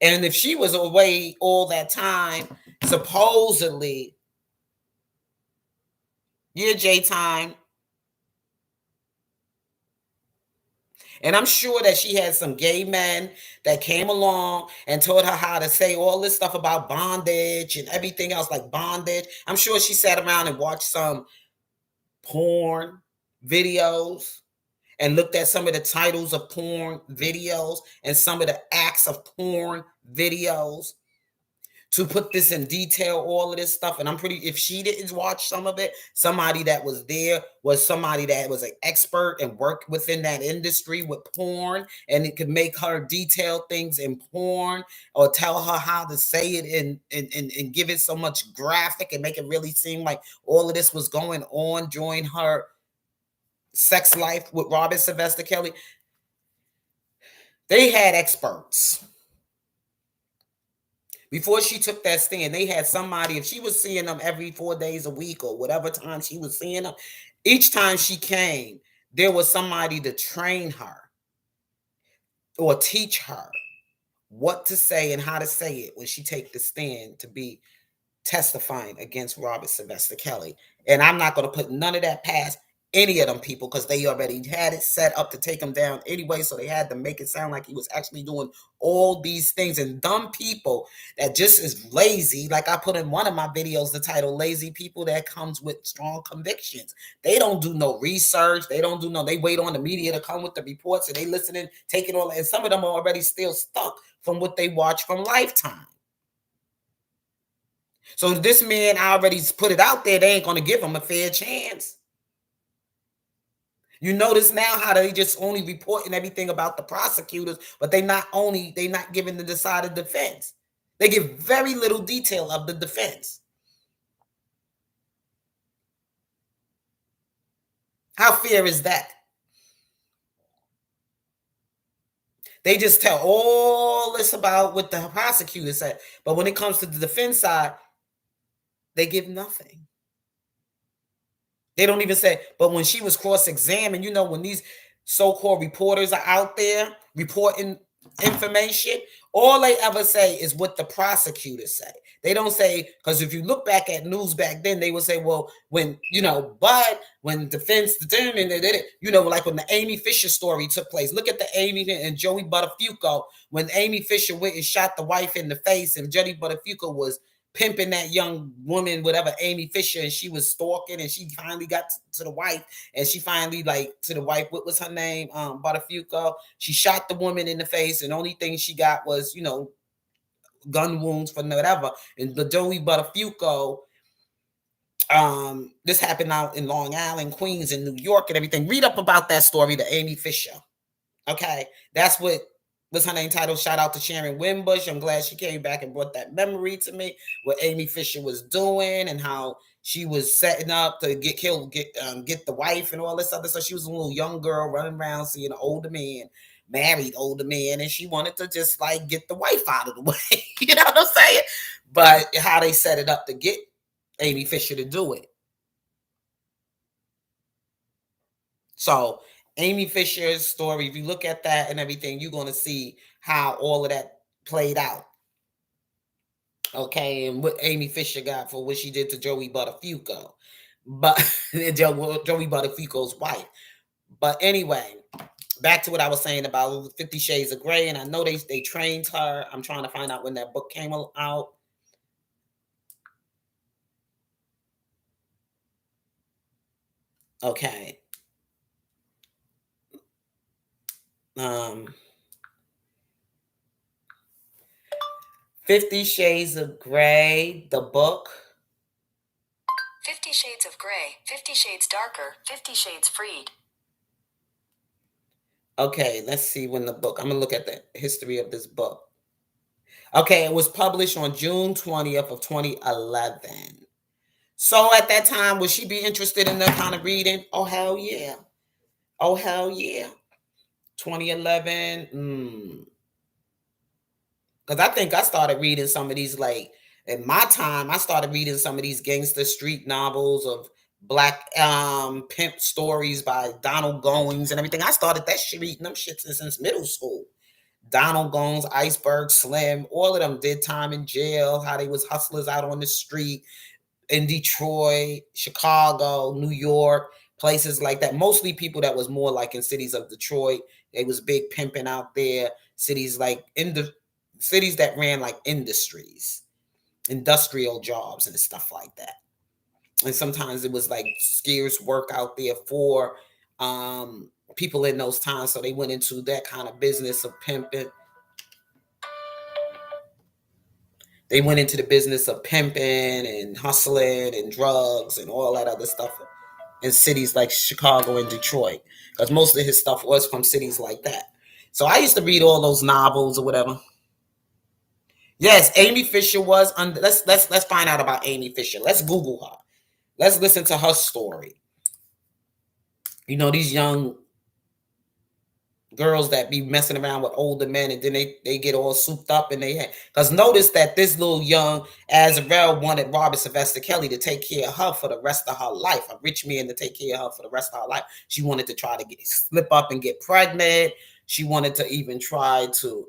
S2: And if she was away all that time, supposedly, J time. And I'm sure that she had some gay men that came along and taught her how to say all this stuff about bondage and everything else, like bondage. I'm sure she sat around and watched some porn videos and looked at some of the titles of porn videos and some of the acts of porn videos. to put this in detail, all of this stuff. And I'm pretty, if she didn't watch some of it, somebody that was there was somebody that was an expert and worked within that industry with porn, and it could make her detail things in porn or tell her how to say it and give it so much graphic and make it really seem like all of this was going on during her sex life with Robert Sylvester Kelly. They had experts. Before she took that stand, they had somebody, if she was seeing them every 4 days a week or whatever time she was seeing them, each time she came, there was somebody to train her or teach her what to say and how to say it when she take the stand to be testifying against Robert Sylvester Kelly. And I'm not going to put none of that past any of them people because they already had it set up to take him down anyway. So they had to make it sound like he was actually doing all these things. And dumb people that just is lazy, like I put in one of my videos, the title Lazy People That Comes with Strong Convictions. They don't do no research. They don't do no, they wait on the media to come with the reports and they listening, take it all. And some of them are already still stuck from what they watch from Lifetime. So this man already put it out there. They ain't going to give him a fair chance. You notice now how they just only reporting everything about the prosecutors, but they not giving the decided defense. They give very little detail of the defense. How fair is that? They just tell all this about what the prosecutor said, but when it comes to the defense side, they give nothing. They don't even say, but when she was cross-examined, when these so-called reporters are out there reporting information, all they ever say is what the prosecutors say. They don't say, because if you look back at news back then, they would say, well, but when defense determined that like when the Amy Fisher story took place, look at the Amy and Joey Buttafuoco, when Amy Fisher went and shot the wife in the face and Joey Buttafuoco was pimping that young woman, whatever, Amy Fisher, and she was stalking, and she finally got to the wife, and she finally, to the wife, what was her name? Buttafuoco. She shot the woman in the face, and the only thing she got was, gun wounds from whatever. And the Joey Buttafuoco, this happened out in Long Island, Queens, and New York, and everything. Read up about that story, the Amy Fisher. Okay, that's what's her name title. Shout out to Sharon Wimbush. I'm glad she came back and brought that memory to me, what Amy Fisher was doing and how she was setting up to get killed, get the wife and all this other stuff. She was a little young girl running around seeing an older man, married older man, and she wanted to just get the wife out of the way. You know what I'm saying? But how they set it up to get Amy Fisher to do it. So Amy Fisher's story, if you look at that and everything, you're going to see how all of that played out. Okay, and what Amy Fisher got for what she did to Joey Buttafuoco. But Joey Buttafuoco's wife. But anyway, back to what I was saying about 50 Shades of Grey, and I know they trained her. I'm trying to find out when that book came out. Okay. 50 Shades of Grey, the book.
S1: 50 Shades of Grey, 50 Shades Darker, 50 Shades Freed.
S2: Okay, let's see when the book. I'm going to look at the history of this book. Okay, it was published on June 20th of 2011. So at that time, would she be interested in that kind of reading? Oh, hell yeah. Oh, hell yeah. 2011. Because I think I started reading some of these, in my time, I started reading some of these gangster street novels of black pimp stories by Donald Goings and everything. I started reading them shit since middle school. Donald Goings, Iceberg Slim, all of them did time in jail, how they was hustlers out on the street in Detroit, Chicago, New York, places like that. Mostly people that was more like in cities of Detroit. They was big pimping out there. Cities cities that ran like industries, industrial jobs and stuff like that. And sometimes it was like scarce work out there for people in those times. So they went into that kind of business of pimping. They went into the business of pimping and hustling and drugs and all that other stuff in cities like Chicago and Detroit, because most of his stuff was from cities like that. So I used to read all those novels or whatever. Yes, Amy Fisher was under. Let's find out about Amy Fisher. Let's Google her. Let's listen to her story. You know, these young girls that be messing around with older men, and then they get all souped up, and they had, because notice that this little young Azrael wanted Robert Sylvester Kelly to take care of her for the rest of her life, a rich man to take care of her for the rest of her life. She wanted to try to slip up and get pregnant. She wanted to even try to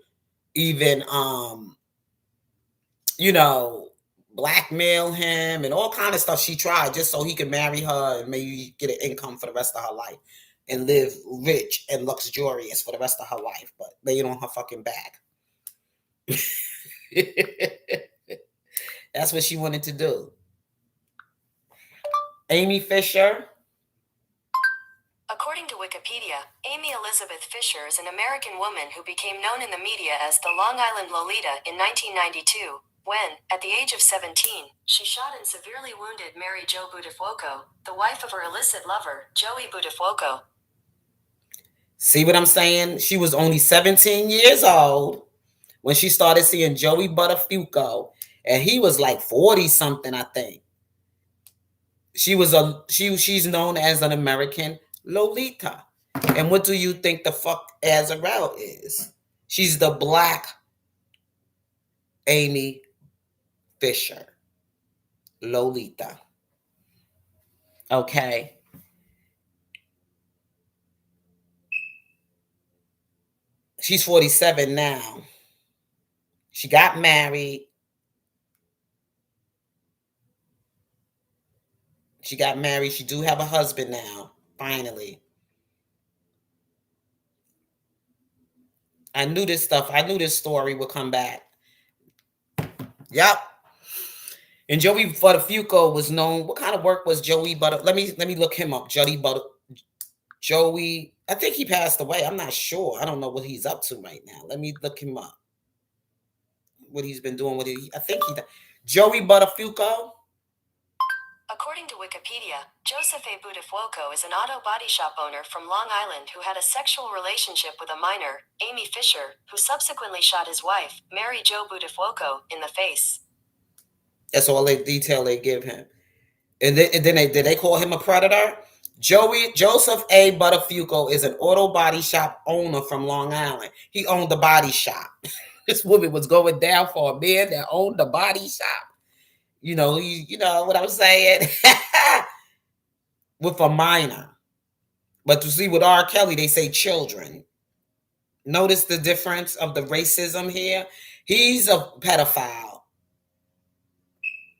S2: even you know, blackmail him and all kind of stuff. She tried just so he could marry her and maybe get an income for the rest of her life and live rich and luxurious for the rest of her life, but lay it on her fucking back. That's what she wanted to do. Amy Fisher.
S1: According to Wikipedia, Amy Elizabeth Fisher is an American woman who became known in the media as the Long Island Lolita in 1992, when, at the age of 17, she shot and severely wounded Mary Jo Buttafuoco, the wife of her illicit lover, Joey Buttafuoco.
S2: See what I'm saying? She was only 17 years old when she started seeing Joey Buttafuoco, and he was like 40 something, I think. She's known as an American Lolita. And what do you think the fuck Azrael is? She's the black Amy Fisher. Lolita. Okay. She's 47 now. She got married. She got married. She do have a husband now, finally. I knew this stuff. I knew this story would come back. Yep. And Joey Buttafuoco was known. What kind of work was Joey Butter? Let me look him up. Joey. I think he passed away. I'm not sure. I don't know what he's up to right now. Let me look him up. What he's been doing with it. I think Joey Buttafuoco.
S1: According to Wikipedia, Joseph A. Buttafuoco is an auto body shop owner from Long Island who had a sexual relationship with a minor, Amy Fisher, who subsequently shot his wife, Mary Jo Buttafuoco, in the face.
S2: That's all the detail they give him. And then did they call him a predator? Joseph A. Buttafuoco is an auto body shop owner from Long Island. He owned the body shop. This woman was going down for a man that owned the body shop. You know what I'm saying? With a minor. But to see with R. Kelly, they say children. Notice the difference of the racism here. He's a pedophile.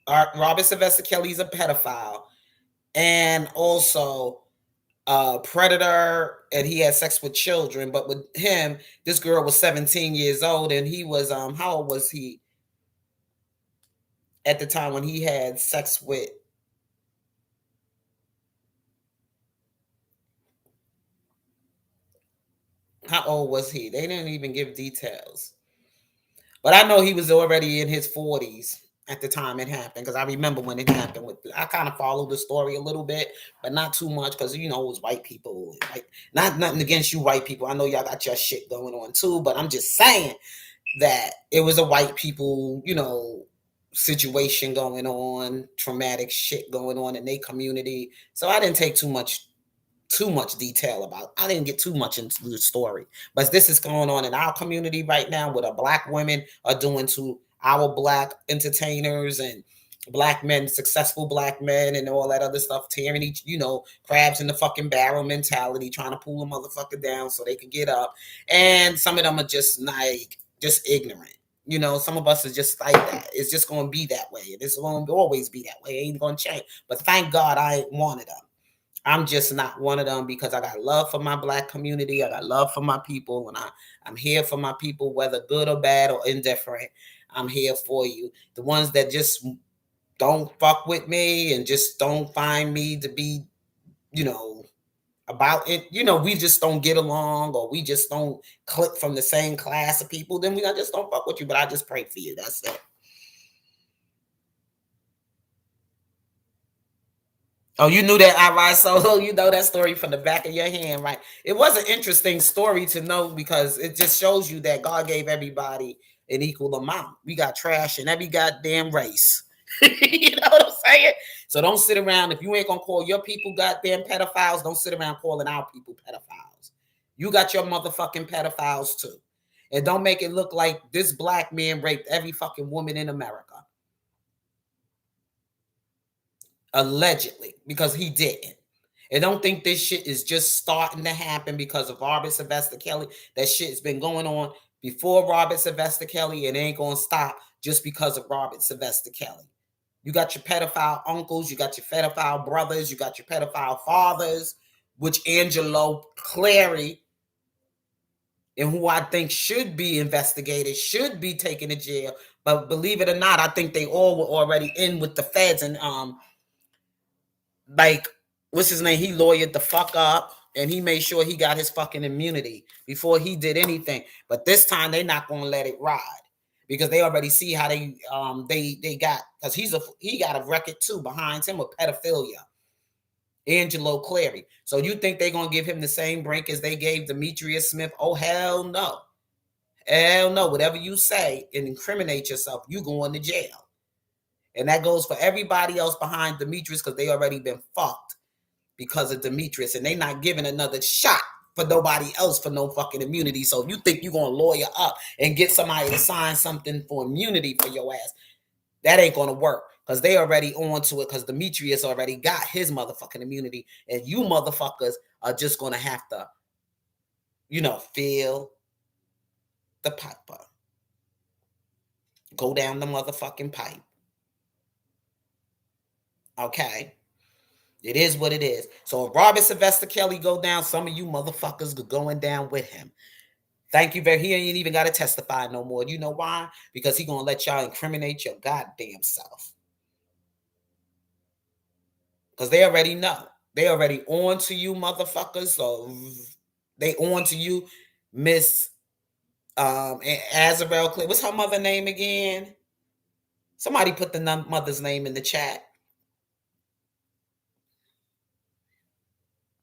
S2: Robert Sylvester Kelly's a pedophile. And also a predator, and he had sex with children. But with him, this girl was 17 years old, and he was, how old was he at the time when he had sex with? How old was he? They didn't even give details. But I know he was already in his 40s at the time it happened, because I remember when it happened. I kind of followed the story a little bit, but not too much, because it was white people. Like, nothing against you white people. I know y'all got your shit going on too, but I'm just saying that it was a white people, situation going on, traumatic shit going on in their community. So I didn't take too much detail about. I didn't get too much into the story, but this is going on in our community right now, what our black women are doing to our black entertainers and black men, successful black men, and all that other stuff, tearing crabs in the fucking barrel mentality, trying to pull a motherfucker down so they can get up. And some of them are just ignorant. Some of us are just like that. It's just going to be that way. It's going to always be that way. It ain't going to change. But thank God I ain't one of them. I'm just not one of them, because I got love for my black community. I got love for my people, and I'm here for my people, whether good or bad or indifferent. I'm here for you. The ones that just don't fuck with me and just don't find me to be, about it, we just don't get along, or we just don't click from the same class of people, then I just don't fuck with you. But I just pray for you. That's it. Oh, you knew that, all right. So you know that story from the back of your hand, right? It was an interesting story to know because it just shows you that God gave everybody an equal amount. We got trash in every goddamn race. You know what I'm saying? So don't sit around. If you ain't gonna call your people goddamn pedophiles, don't sit around calling our people pedophiles. You got your motherfucking pedophiles too. And don't make it look like this black man raped every fucking woman in America. Allegedly, because he didn't. And don't think this shit is just starting to happen because of Robert Sylvester Kelly. That shit's been going on before Robert Sylvester Kelly, and it ain't gonna stop just because of Robert Sylvester Kelly. You got your pedophile uncles, you got your pedophile brothers, you got your pedophile fathers, which Angelo Clary, and who I think should be investigated, should be taken to jail. But believe it or not, I think they all were already in with the feds, and like, what's his name? He lawyered the fuck up and he made sure he got his fucking immunity before he did anything. But this time they not gonna let it ride because they already see how they got, because he got a record too behind him of pedophilia. Angelo Clary. So you think they're gonna give him the same break as they gave Demetrius Smith? Oh hell no. Hell no. Whatever you say and incriminate yourself, you going to jail. And that goes for everybody else behind Demetrius because they already been fucked because of Demetrius, and they not giving another shot for nobody else for no fucking immunity. So if you think you're gonna lawyer up and get somebody to sign something for immunity for your ass, that ain't gonna work because they already on to it because Demetrius already got his motherfucking immunity, and you motherfuckers are just gonna have to, fill the pipe up. Go down the motherfucking pipe. Okay? It is what it is. So if Robert Sylvester Kelly go down, some of you motherfuckers are going down with him. Thank you very. He ain't even got to testify no more. You know why? Because he gonna let y'all incriminate your goddamn self. Because they already know. They already on to you, motherfuckers. So they on to you, Miss Azarel. What's her mother name again? Somebody put the mother's name in the chat.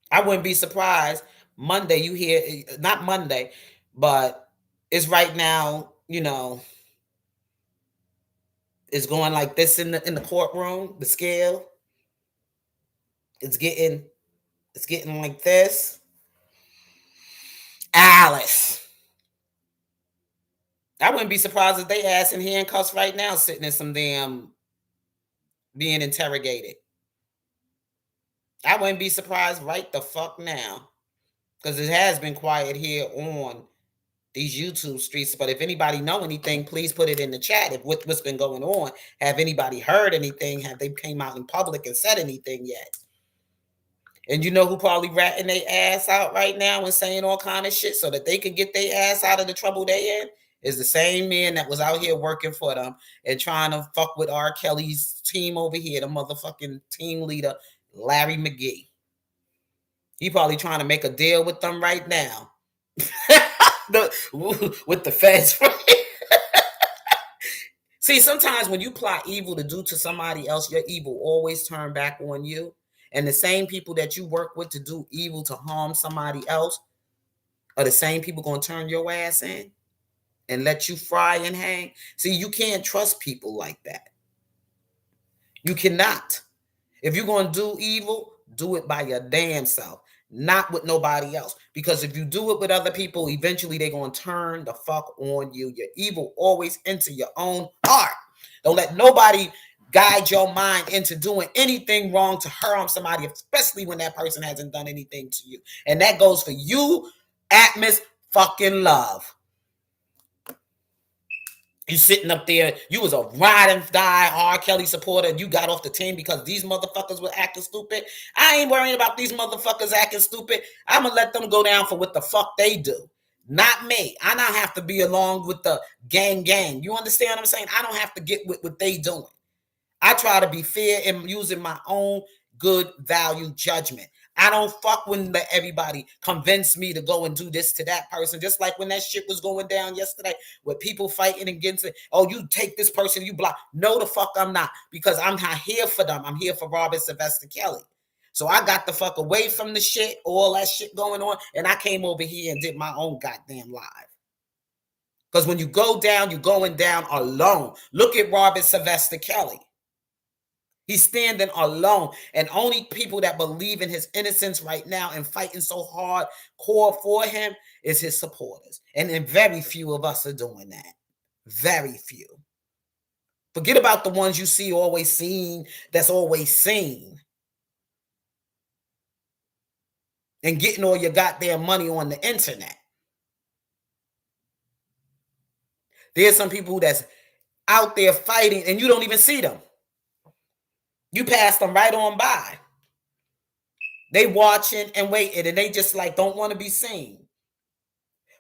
S2: I wouldn't be surprised. Monday, you hear, not Monday, but it's right now, it's going like this in the courtroom, the scale. It's getting like this. Alice. I wouldn't be surprised if they ass in handcuffs right now, sitting in some damn being interrogated. I wouldn't be surprised right the fuck now. Because it has been quiet here on these YouTube streets. But if anybody know anything, please put it in the chat. If what's been going on, have anybody heard anything? Have they came out in public and said anything yet? And you know who probably ratting their ass out right now and saying all kind of shit so that they can get their ass out of the trouble they in? Is the same man that was out here working for them and trying to fuck with R. Kelly's team over here, the motherfucking team leader, Larry McGee. He probably trying to make a deal with them right now. With the feds. See, sometimes when you plot evil to do to somebody else, your evil always turn back on you. And the same people that you work with to do evil to harm somebody else are the same people going to turn your ass in and let you fry and hang. See, you can't trust people like that. You cannot. If you're going to do evil, do it by your damn self, not with nobody else. Because if you do it with other people, eventually they're going to turn the fuck on you. Your evil always enter your own heart. Don't let nobody guide your mind into doing anything wrong to harm somebody, especially when that person hasn't done anything to you. And that goes for you, Atmos fucking Love. You sitting up there, you was a ride and die R. Kelly supporter, and you got off the team because these motherfuckers were acting stupid. I ain't worrying about these motherfuckers acting stupid. I'm gonna let them go down for what the fuck they do. Not me. I don't have to be along with the gang. You understand what I'm saying? I don't have to get with what they doing. I try to be fair and using my own good value judgment. I don't fuck when everybody convince me to go and do this to that person. Just like when that shit was going down yesterday with people fighting against it. Oh, you take this person, you block. No, the fuck I'm not. Because I'm not here for them. I'm here for Robert Sylvester Kelly. So I got the fuck away from the shit, all that shit going on, and I came over here and did my own goddamn live. Because when you go down, you're going down alone. Look at Robert Sylvester Kelly. He's standing alone. And only people that believe in his innocence right now and fighting so hard core for him is his supporters. And then very few of us are doing that. Very few. Forget about the ones you see always seen, that's always seen. And getting all your goddamn money on the internet. There's some people that's out there fighting and you don't even see them. You pass them right on by. They watching and waiting and they just like don't want to be seen.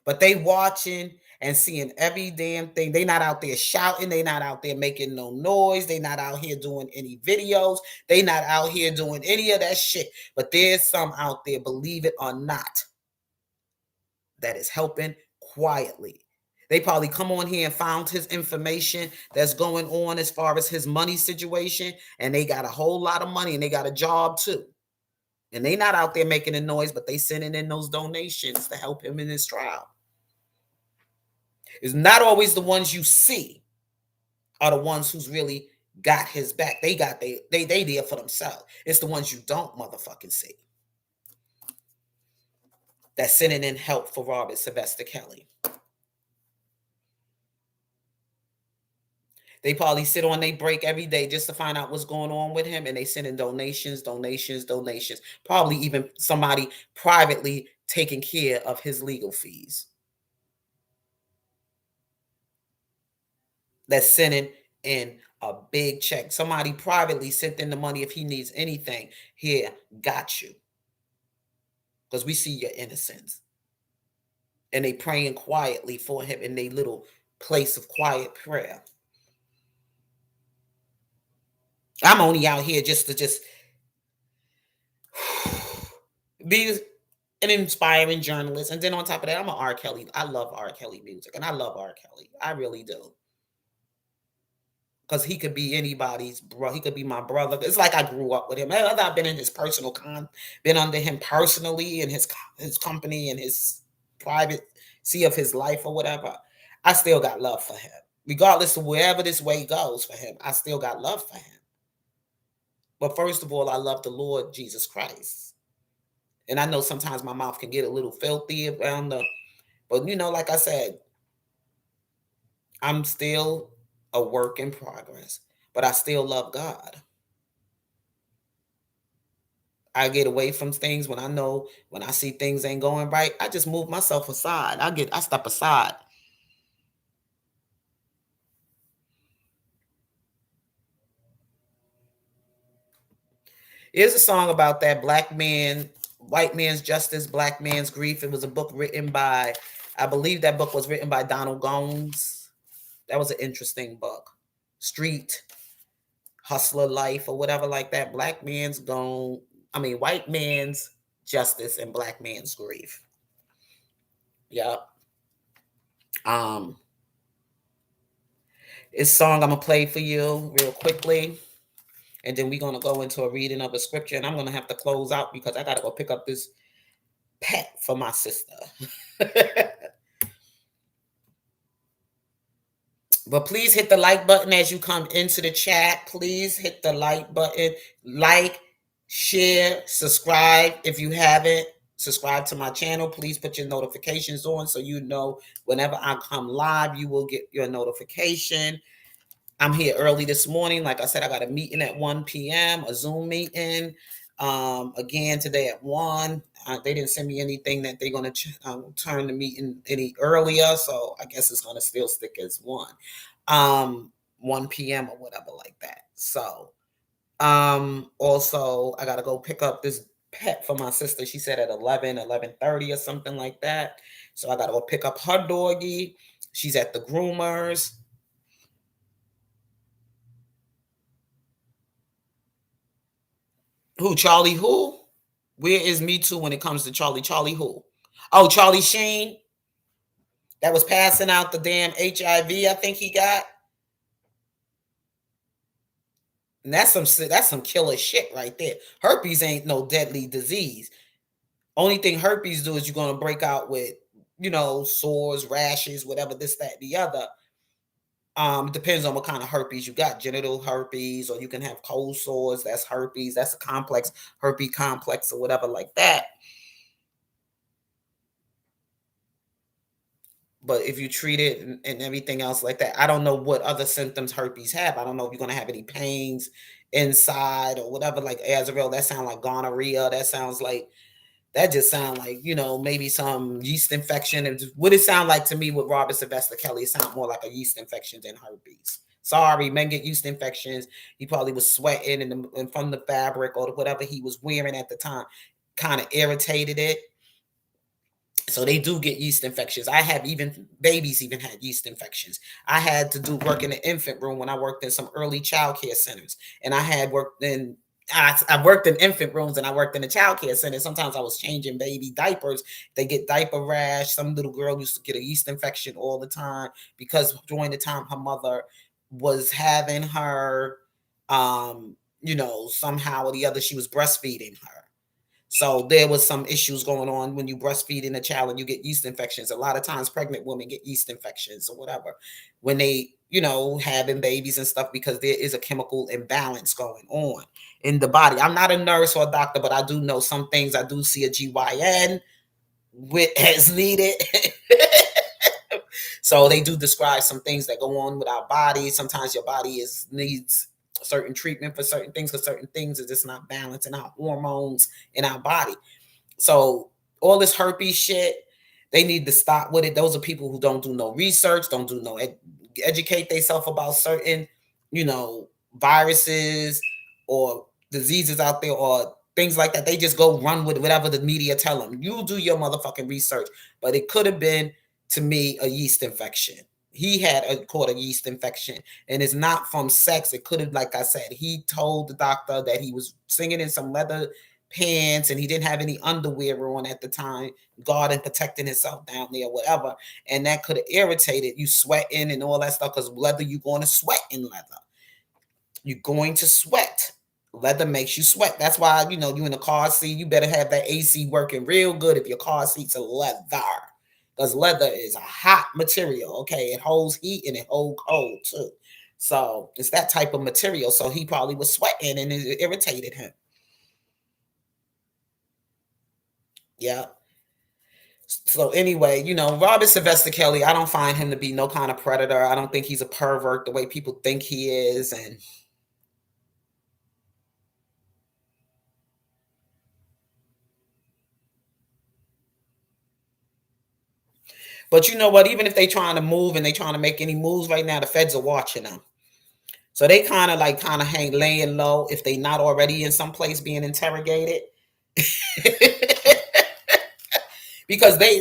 S2: But they watching and seeing every damn thing. They not out there shouting. They not out there making no noise. They not out here doing any videos. They not out here doing any of that shit. But there's some out there, believe it or not, that is helping quietly. They probably come on here and found his information that's going on as far as his money situation, and they got a whole lot of money and they got a job too. And they not out there making a noise, but they sending in those donations to help him in his trial. It's not always the ones you see are the ones who's really got his back. They there for themselves. It's the ones you don't motherfucking see that's sending in help for Robert Sylvester Kelly. They probably sit on their break every day just to find out what's going on with him, and they send in donations. Probably even somebody privately taking care of his legal fees. That's sending in a big check. Somebody privately sent in the money if he needs anything. Here, got you. Because we see your innocence. And they praying quietly for him in their little place of quiet prayer. I'm only out here just to be an inspiring journalist. And then on top of that, I'm an R. Kelly. I love R. Kelly music. And I love R. Kelly. I really do. Because he could be anybody's bro. He could be my brother. It's like I grew up with him. I've been in his personal been under him personally in his company and his privacy of his life or whatever. I still got love for him. Regardless of wherever this way goes for him, I still got love for him. But first of all, I love the Lord Jesus Christ. And I know sometimes my mouth can get a little filthy around but like I said, I'm still a work in progress, but I still love God. I get away from things when I see things ain't going right. I just move myself aside. I step aside. Here's a song about that black man, white man's justice, black man's grief. It was a book written by, I believe that book was written by Donald Gomes. That was an interesting book. Street hustler life or whatever like that. White man's justice and black man's grief. Yeah. This song I'm gonna play for you real quickly, and then we're gonna go into a reading of a scripture, and I'm gonna have to close out because I gotta go pick up this pet for my sister. But please hit the like button as you come into the chat. Please hit the like button. Like, share, subscribe if you haven't. Subscribe to my channel. Please put your notifications on so you know whenever I come live, you will get your notification. I'm here early this morning. Like I said, I got a meeting at 1 p.m., a Zoom meeting. Again, today at 1. They didn't send me anything that they're going to turn the meeting any earlier, so I guess it's going to still stick as 1. 1 p.m. or whatever like that. So, also, I got to go pick up this pet for my sister. She said at 11:30 or something like that. So I got to go pick up her doggy. She's at the groomers. Who, Charlie who? Where is Me Too when it comes to Charlie? Charlie who? Oh, Charlie Sheen. That was passing out the damn HIV I think he got. And that's some killer shit right there. Herpes ain't no deadly disease. Only thing herpes do is you're gonna break out with, sores, rashes, whatever, this, that, the other. It depends on what kind of herpes you got. Genital herpes, or you can have cold sores. That's herpes. That's a complex, herpes complex, or whatever like that. But if you treat it and everything else like that, I don't know what other symptoms herpes have. I don't know if you're gonna have any pains inside or whatever. Like Azrael, that sounds like gonorrhea. That just sound like, maybe some yeast infection. And what it sound like to me with Robert Sylvester Kelly, it sound more like a yeast infection than herpes. Sorry, men get yeast infections. He probably was sweating and from the fabric or whatever he was wearing at the time, kind of irritated it. So they do get yeast infections. I have even babies even had yeast infections. I had to do work in the infant room when I worked in some early child care centers, and I worked in infant rooms and I worked in the child care center. Sometimes I was changing baby diapers. They get diaper rash. Some little girl used to get a yeast infection all the time because during the time her mother was having her, somehow or the other, she was breastfeeding her. So there was some issues going on when you breastfeed in a child and you get yeast infections. A lot of times pregnant women get yeast infections or whatever when they, having babies and stuff, because there is a chemical imbalance going on in the body. I'm not a nurse or a doctor, but I do know some things. I do see a GYN with as needed. So they do describe some things that go on with our body. Sometimes your body needs certain treatment for certain things, because certain things are just not balancing our hormones in our body. So all this herpes shit, they need to stop with it. Those are people who don't do no research, don't do no educate themselves about certain, viruses or diseases out there or things like that. They just go run with whatever the media tell them. You do your motherfucking research. But it could have been, to me, a yeast infection. He had caught a yeast infection, and it's not from sex. It could have, like I said, he told the doctor that he was singing in some leather pants and he didn't have any underwear on at the time, guarding, protecting himself down there, whatever. And that could have irritated you, sweating and all that stuff, because leather, you're going to sweat in leather. You're going to sweat. Leather makes you sweat. That's why, you in a car seat, you better have that AC working real good if your car seat's a leather. Because leather is a hot material, okay? It holds heat and it holds cold too. So it's that type of material. So he probably was sweating and it irritated him. Yeah. So anyway, Robert Sylvester Kelly, I don't find him to be no kind of predator. I don't think he's a pervert the way people think he is. But you know what? Even if they trying to move and they trying to make any moves right now, the feds are watching them. So they kind of hang laying low if they not already in some place being interrogated. because they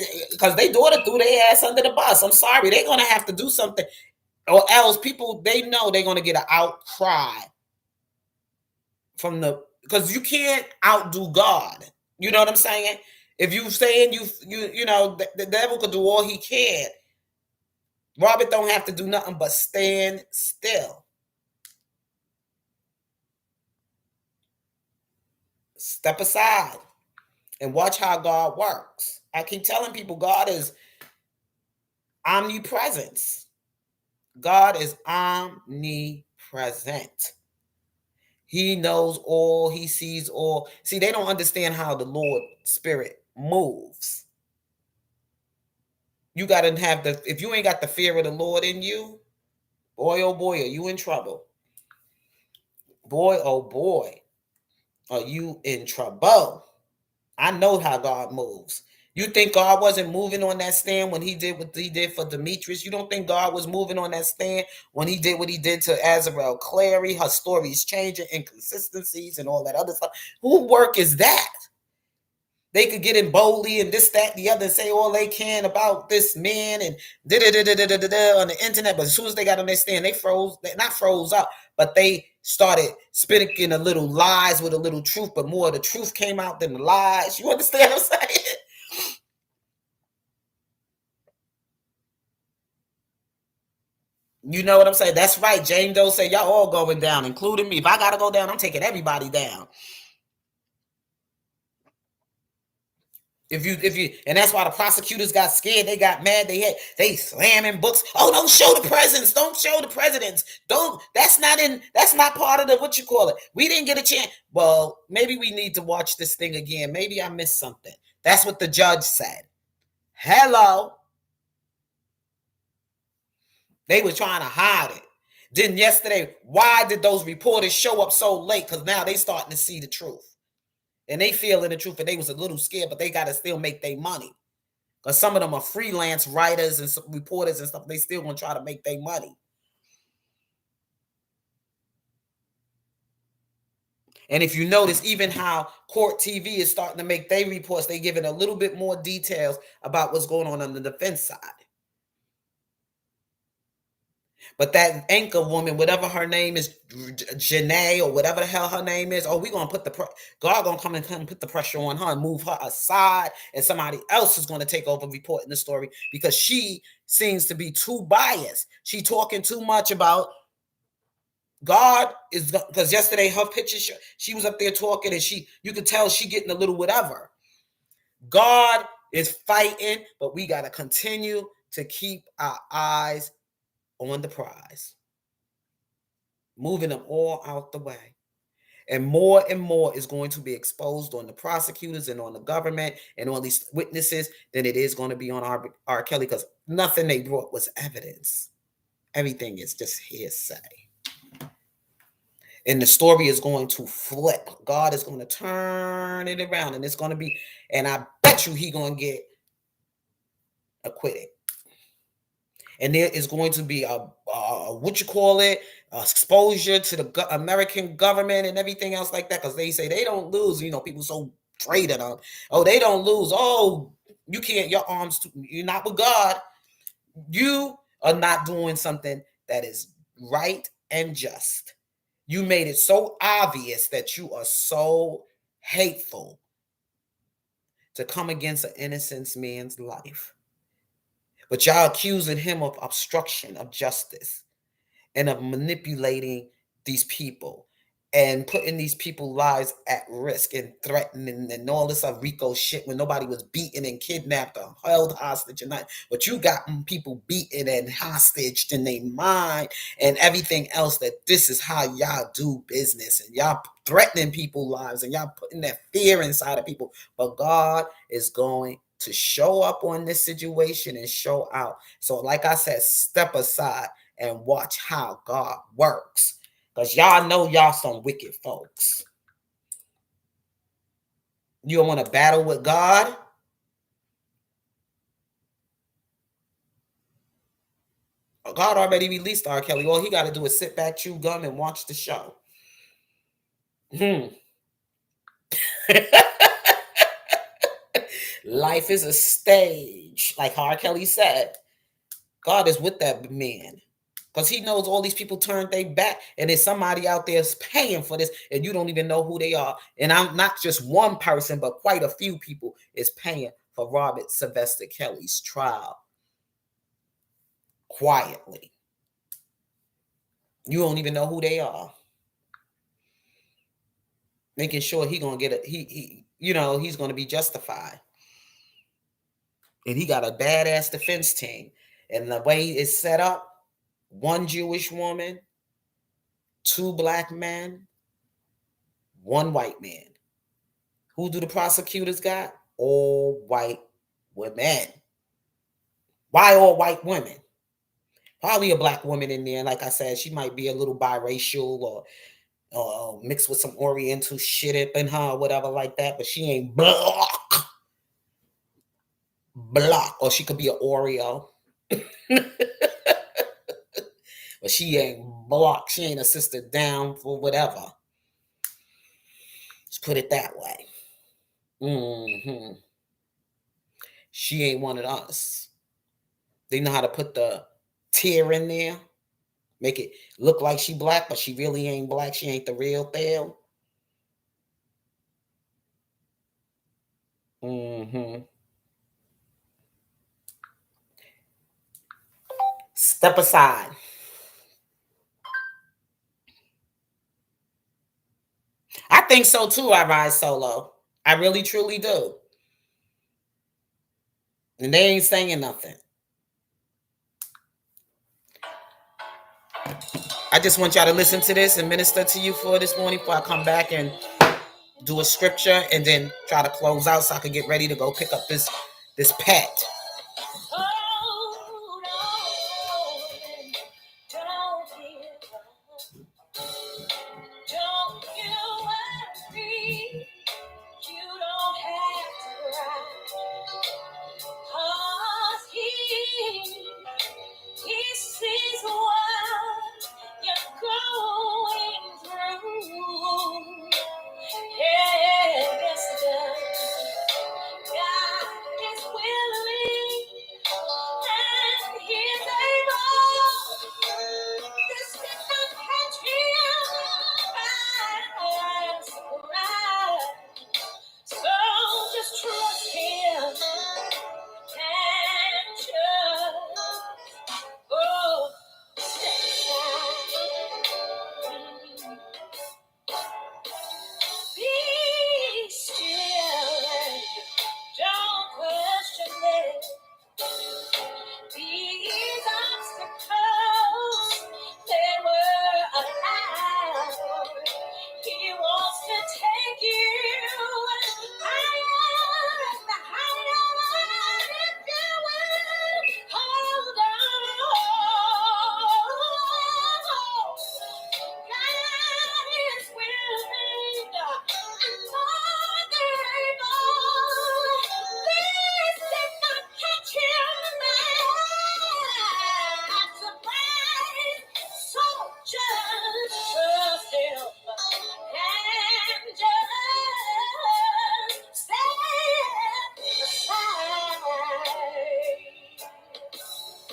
S2: daughter threw their ass under the bus. I'm sorry, they're gonna have to do something, or else people, they know they're gonna get an outcry from because you can't outdo God. You know what I'm saying? If you saying the devil could do all he can, Robert don't have to do nothing but stand still. Step aside and watch how God works. I keep telling people God is omnipresence. God is omnipresent. He knows all, he sees all. See, they don't understand how the Lord Spirit moves. You got to have if you ain't got the fear of the Lord in you, boy, oh boy, are you in trouble. Boy, oh boy, are you in trouble. I know how God moves. You think God wasn't moving on that stand when he did what he did for Demetrius? You don't think God was moving on that stand when he did what he did to Azrael Clary? Her story's changing, inconsistencies and all that other stuff. Who work is that? They could get in boldly and this, that, the other, and say all they can about this man and on the internet. But as soon as they got on their stand, they froze. They not froze up, but they started spitting a little lies with a little truth. But more of the truth came out than the lies. You understand what I'm saying? You know what I'm saying? That's right. Jane Doe say y'all all going down, including me. If I gotta go down, I'm taking everybody down. And that's why the prosecutors got scared. They got mad. They slamming books. Oh, don't show the presidents. Don't show the presidents. Don't. That's not in. That's not part of the what you call it. We didn't get a chance. Well, maybe we need to watch this thing again. Maybe I missed something. That's what the judge said. Hello. They were trying to hide it. Then yesterday, why did those reporters show up so late? Because now they starting to see the truth. And they feeling the truth, and they was a little scared, but they got to still make their money. Because some of them are freelance writers and reporters and stuff. They still going to try to make their money. And if you notice, even how Court TV is starting to make their reports, they giving a little bit more details about what's going on the defense side. But that anchor woman, whatever her name is, Janae or whatever the hell her name is, oh, we gonna put God gonna come and put the pressure on her and move her aside, and somebody else is gonna take over reporting the story because she seems to be too biased. She talking too much about God is because yesterday her picture she was up there talking and you could tell she getting a little whatever. God is fighting, but we gotta continue to keep our eyes on the prize, moving them all out the way. And more is going to be exposed on the prosecutors and on the government and on these witnesses than it is going to be on R. Kelly because nothing they brought was evidence. Everything is just hearsay. And the story is going to flip. God is going to turn it around and it's going to be, and I bet you he going to get acquitted. And there is going to be a what you call it, exposure to the American government and everything else like that, because they say they don't lose. You know, people so afraid of them. Oh, they don't lose. Oh, you can't. Your arms. You're not with God. You are not doing something that is right and just. You made it so obvious that you are so hateful to come against an innocent man's life. But y'all accusing him of obstruction of justice and of manipulating these people and putting these people's lives at risk and threatening and all this other RICO shit when nobody was beaten and kidnapped or held hostage and not. But you got people beaten and hostage in their mind and everything else that this is how y'all do business and y'all threatening people's lives and y'all putting that fear inside of people. But God is going to show up on this situation and show out. So like I said, step aside and watch how God works. Because y'all know y'all some wicked folks. You don't want to battle with God? God already released R. Kelly. All he got to do is sit back, chew gum, and watch the show. Life is a stage. Like R. Kelly said, God is with that man. Because he knows all these people turned their back, and there's somebody out there paying for this, and you don't even know who they are. And I'm not just one person, but quite a few people is paying for Robert Sylvester Kelly's trial quietly. You don't even know who they are. Making sure he gonna get it. He's gonna be justified. And he got a badass defense team. And the way it's set up, one Jewish woman, two black men, one white man. Who do the prosecutors got? All white women. Why all white women? Probably a black woman in there. Like I said, she might be a little biracial or mixed with some Oriental shit up in her or whatever like that. But she ain't block. Or she could be an Oreo. But she ain't block. She ain't a sister down for whatever. Let's put it that way. She ain't one of us. They know how to put the tear in there, make it look like she black, but she really ain't black. She ain't the real thing. Step aside. think so too. I ride solo. I really truly do. And they ain't saying nothing. I just want y'all to listen to this and minister to you for this morning before I come back and do a scripture and then try to close out so I can get ready to go pick up this pet.
S1: He sees what you're going through. Yes, it does. God is willing and He's able. This did not catch Him by surprise. So just trust Him and just step aside. Be still and don't question it. These obstacles, they were allowed. He wants to take you higher and higher if you will hold on. God is willing and more than able. This did not catch him by surprise. So just trust him and just step aside.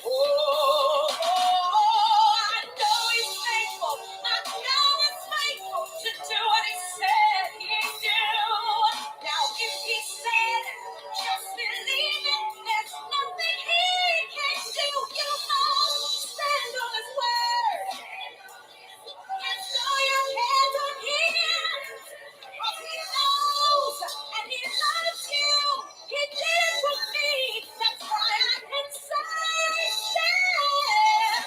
S1: Oh, I know He's faithful. I know He's faithful to do what He said He'd do. Now, if He said it, just believe it. There's nothing He can't do. You must stand on His word and throw your hands on Him. Because He knows and He loves you. He did it for me. That's why I can say, stand.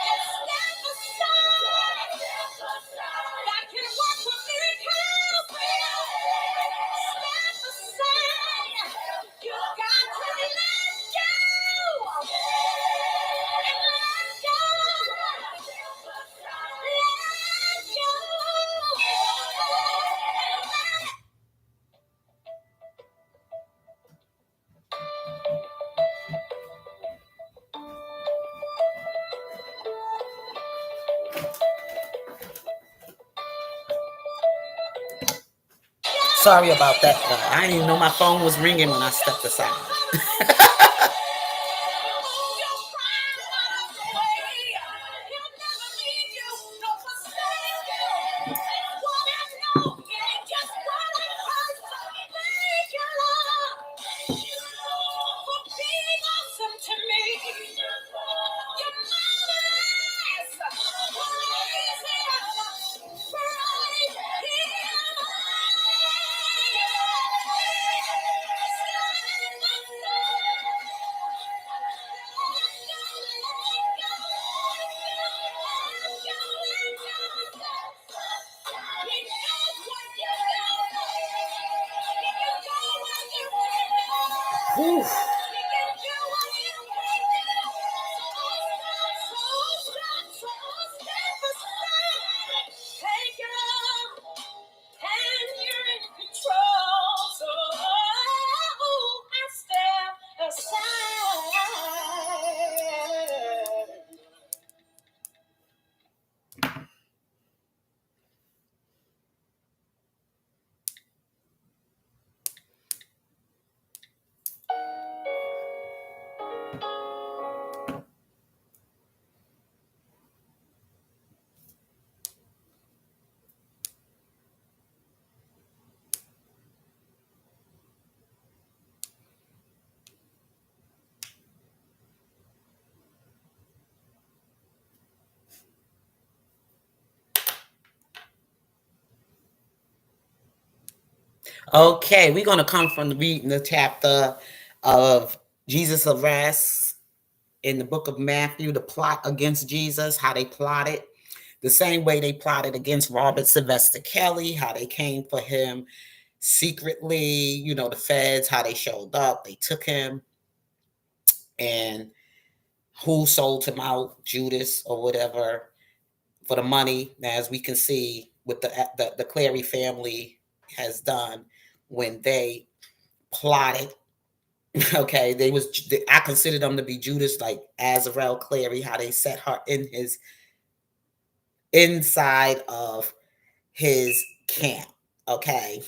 S1: And step aside. God can work for miracles. Step aside. You got to let go. And let go. Let go.
S2: Sorry about that. I didn't even know my phone was ringing when I stepped aside.
S1: To me, your marvelous,
S2: Whew.
S1: Take it up, and you're in control. So I step aside.
S2: Okay, we're going to come from reading the chapter of Jesus' arrest in the book of Matthew, the plot against Jesus, how they plotted. The same way they plotted against Robert Sylvester Kelly, how they came for him secretly, the feds, how they showed up, they took him, and who sold him out, Judas or whatever, for the money. Now, as we can see, what the Clary family has done when they plotted. Okay, I consider them to be Judas, like Azarel Clary, how they set her in his inside of his camp. Okay,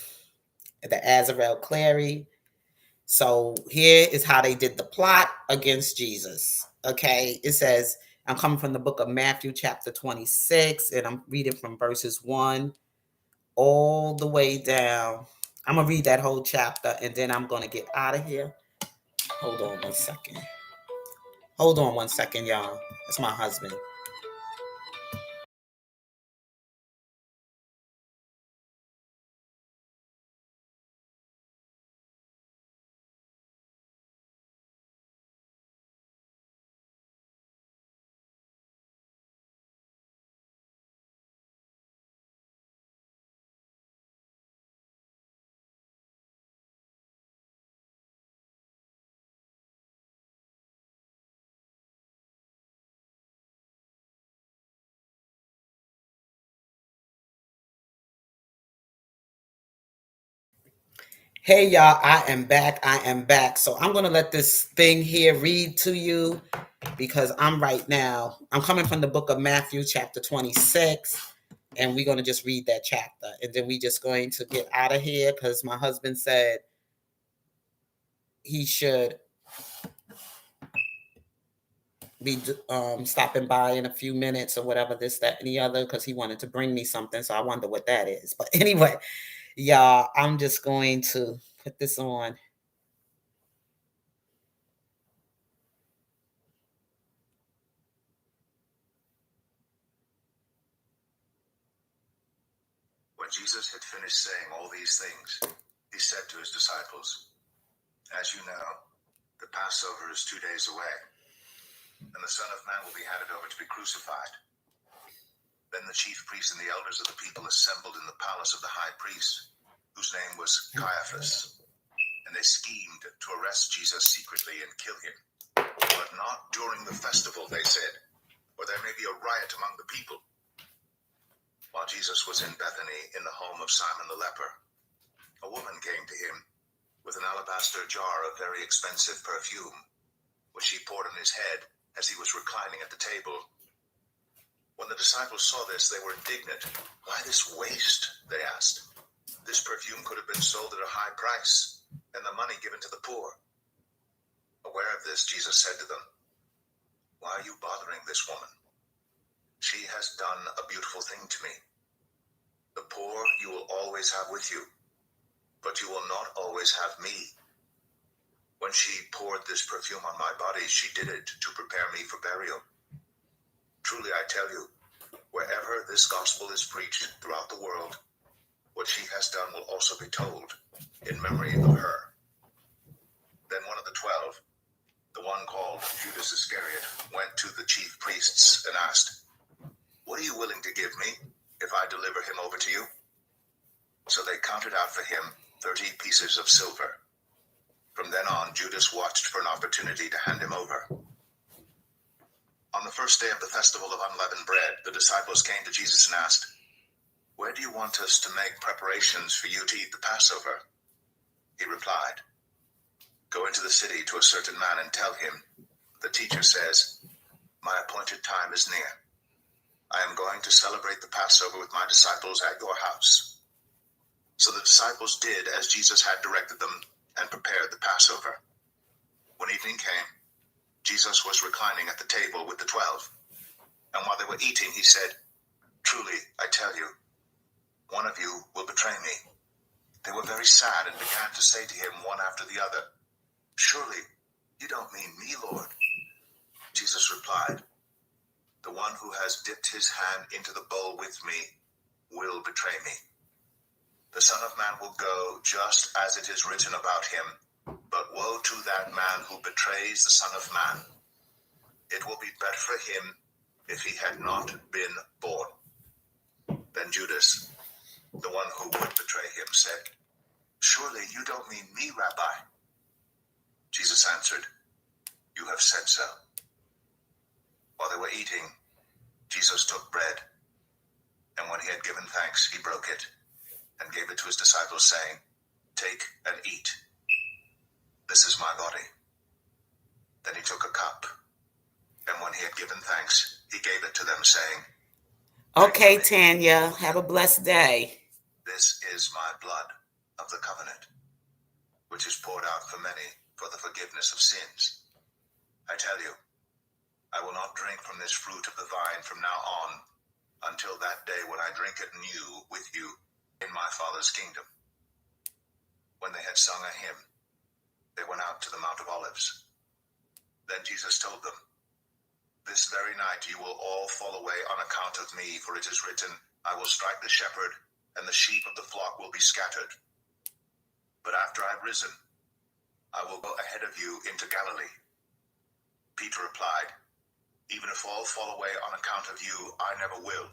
S2: the Azarel Clary. So here is how they did the plot against Jesus. Okay, it says, I'm coming from the book of Matthew, chapter 26, and I'm reading from verses 1 all the way down. I'm going to read that whole chapter and then I'm going to get out of here. Hold on one second. Hold on one second, y'all. That's my husband. Hey y'all, I am back. I am back. So I'm going to let this thing here read to you because I'm coming from the book of Matthew, chapter 26, and we're going to just read that chapter. And then we just going to get out of here because my husband said he should be stopping by in a few minutes or whatever, this, that, and the other, because he wanted to bring me something. So I wonder what that is. But anyway, y'all, I'm just going to put this on.
S1: When Jesus had finished saying all these things, he said to his disciples, "As you know, the Passover is 2 days away, and the Son of Man will be handed over to be crucified." Then the chief priests and the elders of the people assembled in the palace of the high priest, whose name was Caiaphas, and they schemed to arrest Jesus secretly and kill him. But not during the festival, they said, or there may be a riot among the people. While Jesus was in Bethany, in the home of Simon the leper, a woman came to him with an alabaster jar of very expensive perfume, which she poured on his head as he was reclining at the table. When the disciples saw this, they were indignant. "Why this waste?" they asked. "This perfume could have been sold at a high price, and the money given to the poor." Aware of this, Jesus said to them, "Why are you bothering this woman? She has done a beautiful thing to me. The poor you will always have with you, but you will not always have me. When she poured this perfume on my body, she did it to prepare me for burial. Truly I tell you, wherever this gospel is preached throughout the world, what she has done will also be told in memory of her." Then one of the 12, the one called Judas Iscariot, went to the chief priests and asked, "What are you willing to give me if I deliver him over to you?" So they counted out for him 30 pieces of silver. From then on, Judas watched for an opportunity to hand him over. On the first day of the festival of unleavened bread, the disciples came to Jesus and asked, "Where do you want us to make preparations for you to eat the Passover?" He replied, "Go into the city to a certain man and tell him, 'The teacher says, my appointed time is near. I am going to celebrate the Passover with my disciples at your house.'" So the disciples did as Jesus had directed them and prepared the Passover. When evening came, Jesus was reclining at the table with the 12. And while they were eating, he said, "Truly, I tell you, one of you will betray me." They were very sad and began to say to him one after the other, "Surely you don't mean me, Lord." Jesus replied, "The one who has dipped his hand into the bowl with me will betray me." The Son of Man will go just as it is written about him. But woe to that man who betrays the Son of Man. It will be better for him if he had not been born. Then Judas, the one who would betray him, said, Surely you don't mean me, Rabbi. Jesus answered, You have said so. While they were eating, Jesus took bread, and when he had given thanks, he broke it and gave it to his disciples, saying, Take and eat. This is my body. Then he took a cup, and when he had given thanks, he gave it to them, saying,
S2: Okay, Tanya, have a blessed day.
S1: This is my blood of the covenant, which is poured out for many for the forgiveness of sins. I tell you, I will not drink from this fruit of the vine from now on until that day when I drink it new with you in my Father's kingdom. When they had sung a hymn, they went out to the Mount of Olives. Then Jesus told them, This very night you will all fall away on account of me, for it is written, I will strike the shepherd, and the sheep of the flock will be scattered. But after I've risen, I will go ahead of you into Galilee. Peter replied, Even if all fall away on account of you, I never will.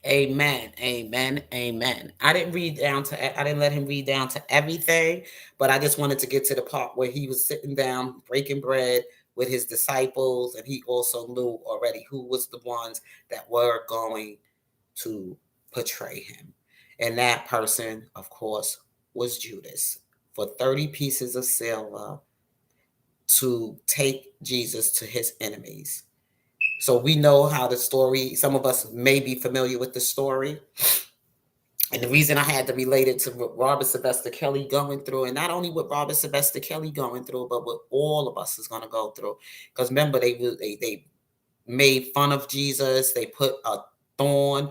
S2: Amen. Amen. Amen. I didn't let him read down to everything, but I just wanted to get to the part where he was sitting down breaking bread with his disciples, and he also knew already who was the ones that were going to betray him. And that person, of course, was Judas, for 30 pieces of silver to take Jesus to his enemies. So we know how the story, some of us may be familiar with the story. And the reason I had to relate it to what Robert Sylvester Kelly going through, and not only what Robert Sylvester Kelly going through, but what all of us is going to go through. Because remember, they made fun of Jesus. They put a thorn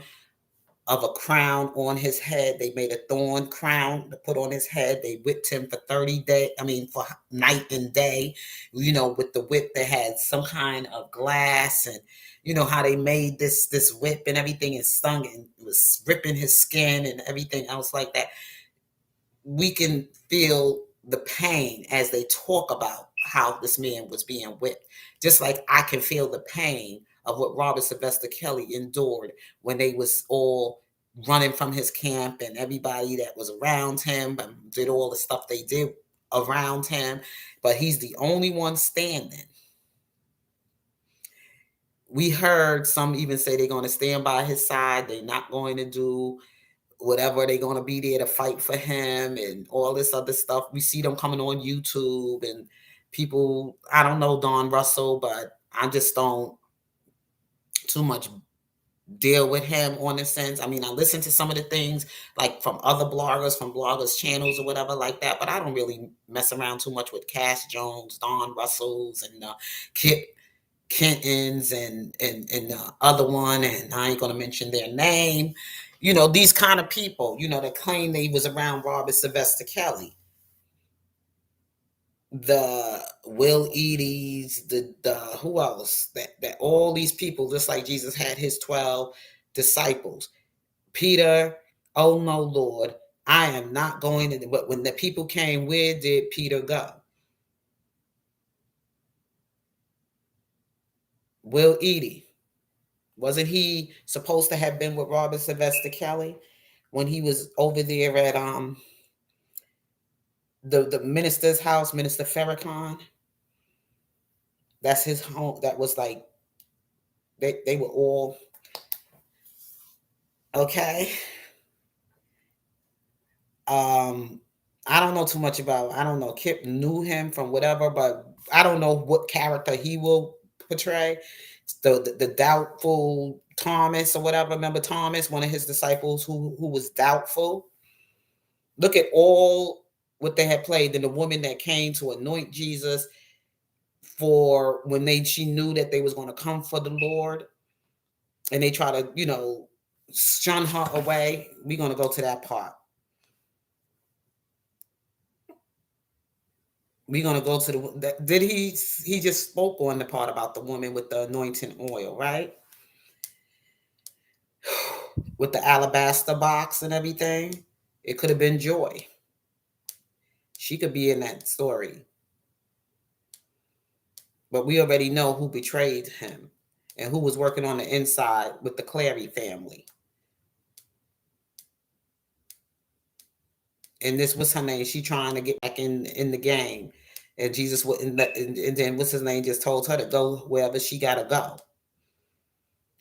S2: of a crown on his head. They made a thorn crown to put on his head. They whipped him for 30 days. I mean, for night and day, with the whip that had some kind of glass, and how they made this whip and everything, and stung and was ripping his skin and everything else like that. We can feel the pain as they talk about how this man was being whipped. Just like I can feel the pain of what Robert Sylvester Kelly endured when they was all running from his camp, and everybody that was around him and did all the stuff they did around him. But he's the only one standing. We heard some even say they're going to stand by his side. They're not going to do whatever, they're going to be there to fight for him and all this other stuff. We see them coming on YouTube, and people, I don't know Don Russell, but I just don't too much deal with him on this sense. I mean, I listen to some of the things like from other bloggers, from bloggers channels or whatever like that, but I don't really mess around too much with Cass Jones, Don Russells, and Kip Kentons, and the other one, and I ain't gonna mention their name. These kind of people, that claim they was around Robert Sylvester Kelly, the Will Eady's, the who else, that all these people, just like Jesus had his 12 disciples. Peter, oh no, Lord, I am not going to. But when the people came, where did Peter go? Will Eady, wasn't he supposed to have been with Robert Sylvester Kelly when he was over there at the minister's house, Minister Farrakhan? That's his home. That was like they were all okay. Um, I don't know too much about. I don't know. Kip knew him from whatever, but I don't know what character he will portray. The doubtful Thomas or whatever. Remember Thomas, one of his disciples who was doubtful. Look at all what they had played. Then the woman that came to anoint Jesus for when she knew that they was going to come for the Lord, and they try to shun her away. We're going to go to that part. We're gonna go to did he just spoke on the part about the woman with the anointing oil, right? with the alabaster box and everything. It could have been Joy. She could be in that story. But we already know who betrayed him and who was working on the inside with the Clary family. And this was her name. She trying to get back in the game, and Jesus wouldn't let. And then what's his name just told her to go wherever she gotta go,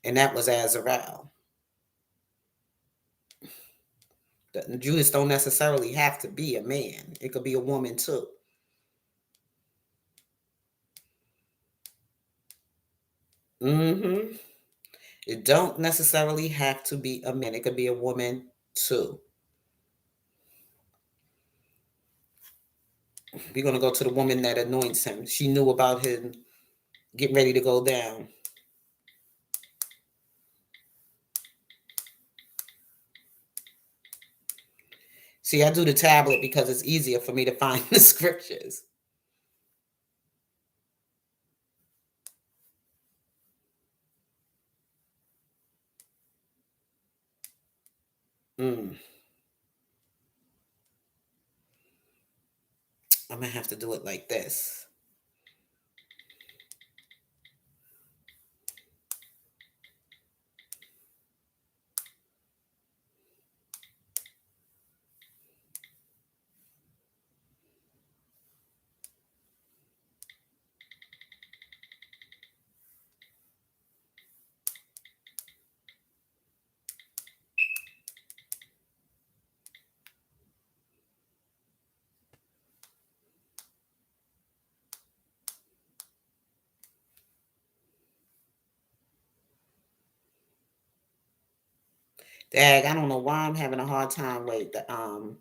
S2: and that was Azrael. The Judas don't necessarily have to be a man. It could be a woman too. Mm-hmm. It don't necessarily have to be a man. It could be a woman too. We're gonna go to the woman that anoints him. She knew about him getting ready to go down. See, I do the tablet because it's easier for me to find the scriptures. Mm. I'm gonna have to do it like this. Dag, I don't know why I'm having a hard time with the.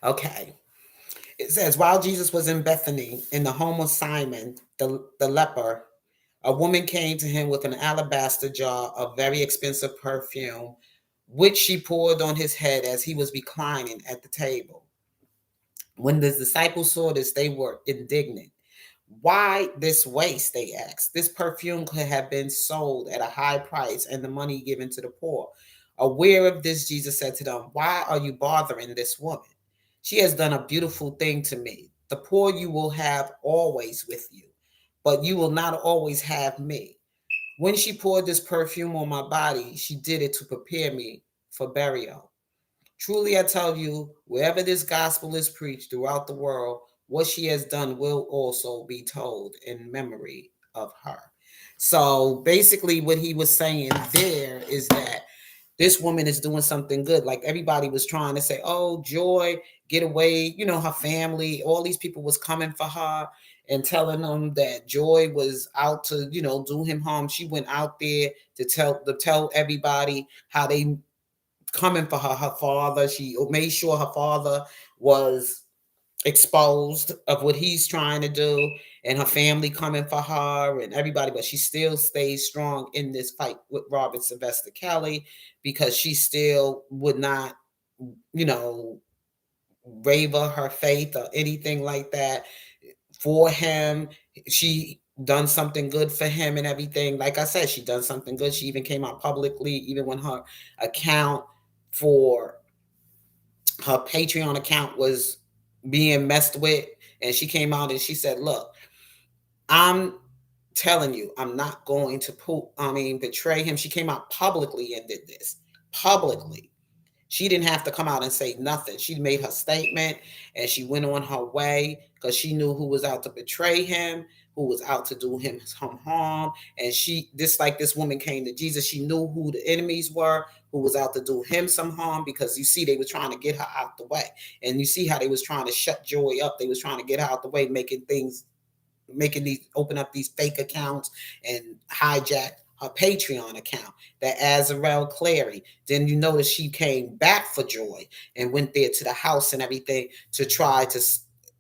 S2: Okay. It says, while Jesus was in Bethany, in the home of Simon, the leper, a woman came to him with an alabaster jar of very expensive perfume, which she poured on his head as he was reclining at the table. When the disciples saw this, they were indignant. Why this waste? They asked. This perfume could have been sold at a high price and the money given to the poor. Aware of this, Jesus said to them, why are you bothering this woman? She has done a beautiful thing to me. The poor you will have always with you, but you will not always have me. When she poured this perfume on my body, she did it to prepare me for burial. Truly, I tell you, wherever this gospel is preached throughout the world, what she has done will also be told in memory of her. So basically, what he was saying there is that this woman is doing something good. Like everybody was trying to say, oh, Joy, get away. You know, her family, all these people was coming for her and telling them that Joy was out to, do him harm. She went out there to tell everybody how they coming for her father. She made sure her father was exposed of what he's trying to do, and her family coming for her and everybody, but she still stays strong in this fight with Robert Sylvester Kelly because she still would not, you know, waver her faith or anything like that for him. She done something good for him and everything. Like I said, she done something good. She even came out publicly, even when her account for her Patreon account was being messed with, and she came out and she said, "Look, I'm telling you, I'm not going to betray him." She came out publicly and did this publicly. She didn't have to come out and say nothing. She made her statement and she went on her way because she knew who was out to betray him, who was out to do him some harm. And she, just like this woman came to Jesus, she knew who the enemies were, who was out to do him some harm, because you see, they were trying to get her out the way. And you see how they was trying to shut Joy up. They was trying to get her out the way, making these open up these fake accounts and hijack her Patreon account, that Azarel Clary. Then you notice she came back for Joy and went there to the house and everything to try to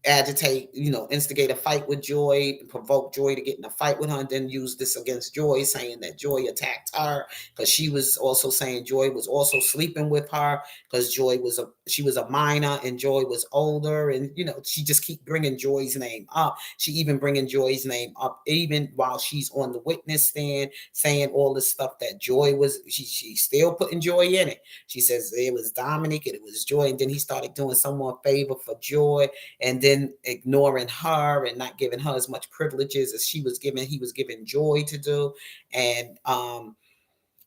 S2: agitate, instigate a fight with Joy, provoke Joy to get in a fight with her, and then use this against Joy, saying that Joy attacked her because she was also saying Joy was also sleeping with her because she was a minor and Joy was older, and she just keep bringing Joy's name up. She even bringing Joy's name up even while she's on the witness stand, saying all this stuff that Joy was. She still putting Joy in it. She says it was Dominic and it was Joy, and then he started doing some more favor for Joy, and then ignoring her and not giving her as much privileges as he was giving Joy to do. And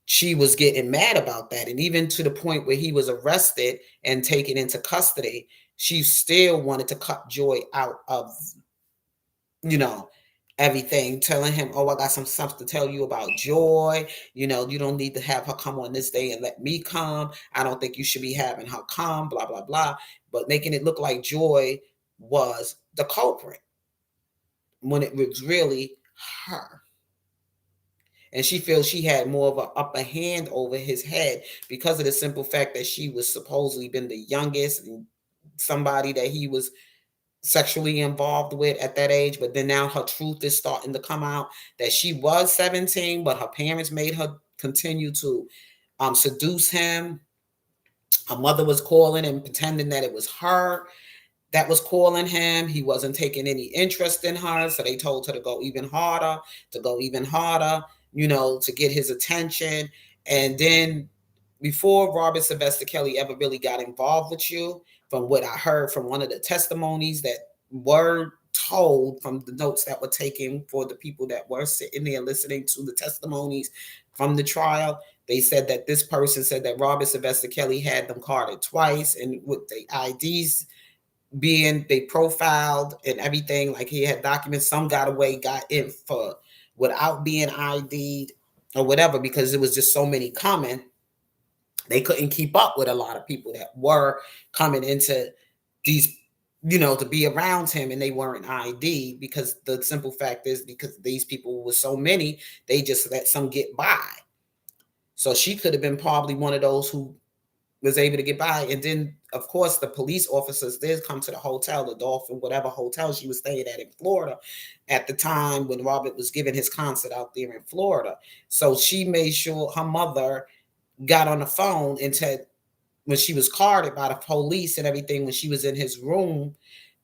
S2: she was getting mad about that. And even to the point where he was arrested and taken into custody, she still wanted to cut Joy out of, you know, everything, telling him, "Oh, I got some stuff to tell you about Joy. You don't need to have her come on this day and let me come. I don't think you should be having her come, blah, blah, blah." But making it look like Joy was the culprit when it was really her. And she feels she had more of an upper hand over his head because of the simple fact that she was supposedly been the youngest and somebody that he was sexually involved with at that age. But then now her truth is starting to come out that she was 17, but her parents made her continue to seduce him. Her mother was calling and pretending that it was her that was calling him. He wasn't taking any interest in her, so they told her to go even harder, to get his attention. And then before Robert Sylvester Kelly ever really got involved with you, from what I heard from one of the testimonies that were told, from the notes that were taken for the people that were sitting there listening to the testimonies from the trial, they said that this person said that Robert Sylvester Kelly had them carded twice, and with the IDs being they profiled and everything, like he had documents, some got away, got in for without being ID'd or whatever, because it was just so many coming. They couldn't keep up with a lot of people that were coming into these, to be around him, and they weren't ID, because the simple fact is, because these people were so many, they just let some get by. So she could have been probably one of those who was able to get by. And then, of course, the police officers did come to the hotel, the Dolphin, whatever hotel she was staying at in Florida at the time when Robert was giving his concert out there in Florida. So she made sure her mother got on the phone and said, when she was carded by the police and everything, when she was in his room,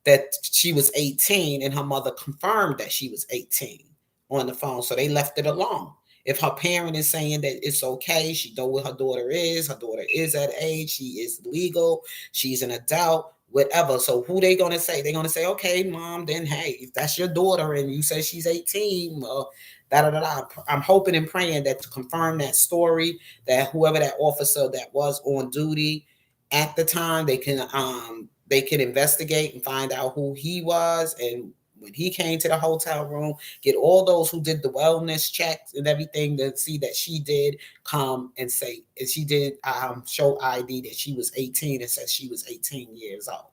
S2: that she was 18, and her mother confirmed that she was 18 on the phone. So they left it alone. If her parent is saying that it's okay, she know what her daughter is at age, she is legal, she's an adult, whatever. So who they gonna say? They're gonna say, "Okay, mom, then hey, if that's your daughter and you say she's 18, well, da da da da." I'm hoping and praying that to confirm that story, that whoever that officer that was on duty at the time, they can investigate and find out who he was, and when he came to the hotel room, get all those who did the wellness checks and everything to see that she did come and say, and she did show ID that she was 18 and said she was 18 years old.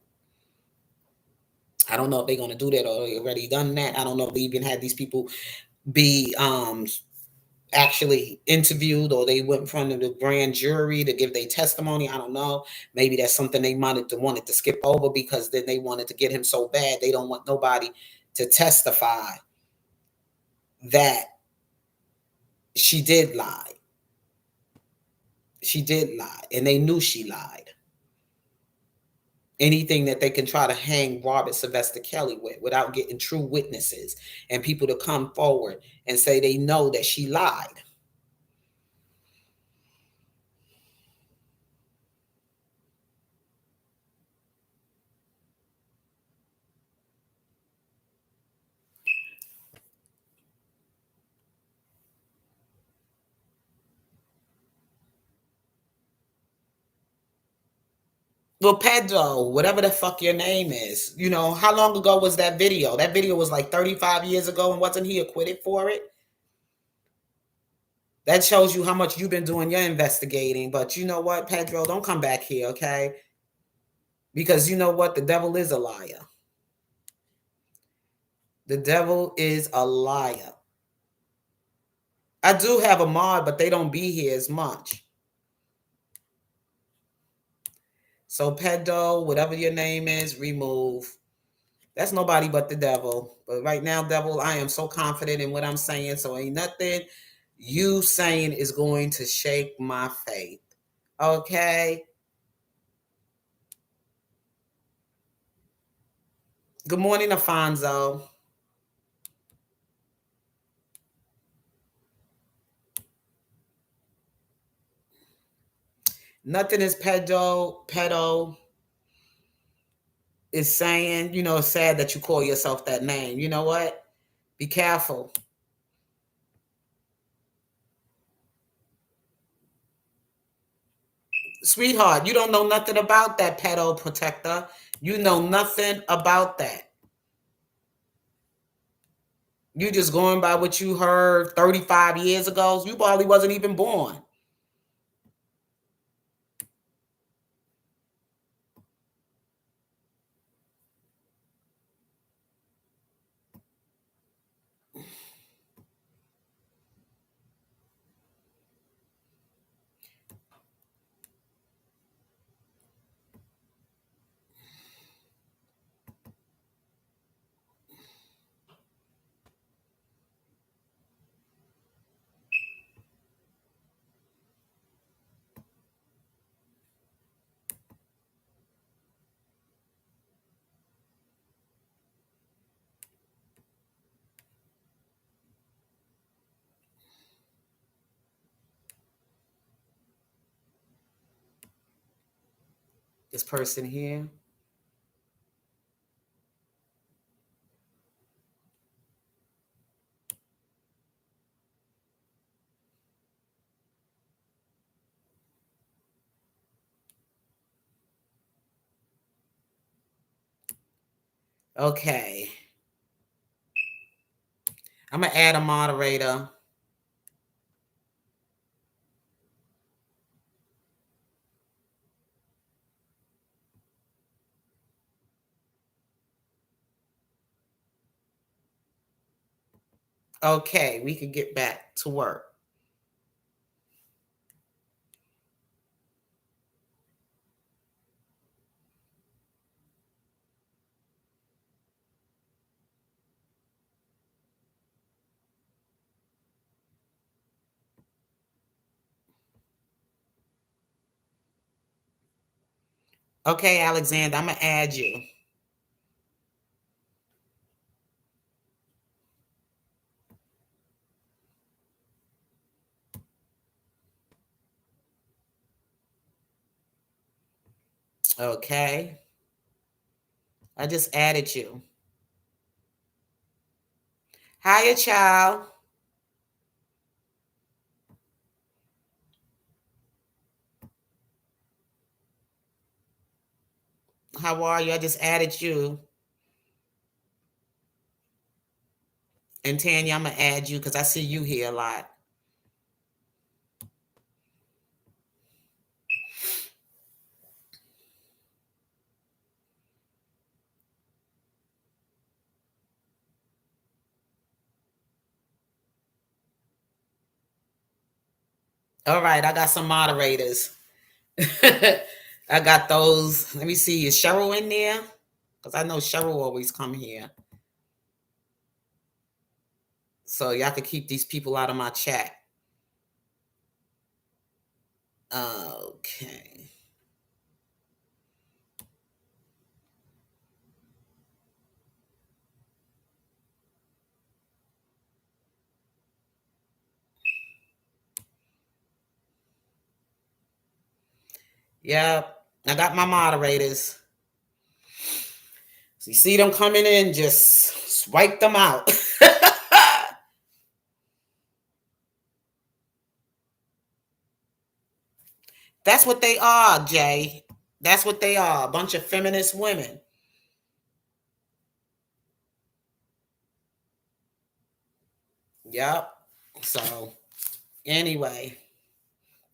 S2: I don't know if they're going to do that or they already done that. I don't know if they even had these people be actually interviewed, or they went in front of the grand jury to give their testimony. I don't know. Maybe that's something they wanted to skip over, because then they wanted to get him so bad they don't want nobody to testify that she did lie. She did lie, and they knew she lied. Anything that they can try to hang Robert Sylvester Kelly with without getting true witnesses and people to come forward and say they know that she lied. Well, Pedro, whatever the fuck your name is, how long ago was that video? That video was like 35 years ago, and wasn't he acquitted for it? That shows you how much you've been doing your investigating. But you know what, Pedro, don't come back here, okay? Because you know what? The devil is a liar. The devil is a liar. I do have a mod, but they don't be here as much. So pedo, whatever your name is, remove. That's nobody but the devil. But right now, devil, I am so confident in what I'm saying. So ain't nothing you saying is going to shake my faith. Okay. Good morning, Afonso. Nothing is pedo is saying. It's sad that you call yourself that name. You know what? Be careful. Sweetheart, you don't know nothing about that pedo protector. You know nothing about that. You just going by what you heard 35 years ago. You probably wasn't even born. This person here. Okay. I'm going to add a moderator. Okay, we can get back to work. Okay, Alexander, I'm going to add you. Okay. I just added you. Hiya, child. How are you? I just added you. And Tanya, I'm going to add you because I see you here a lot. All right, I got some moderators. I got those. Let me see. Is Cheryl in there? Because I know Cheryl always come here. So y'all can keep these people out of my chat. Okay. Yep. I got my moderators. So you see them coming in, just swipe them out. That's what they are, Jay. That's what they are. A bunch of feminist women. Yep. So, anyway,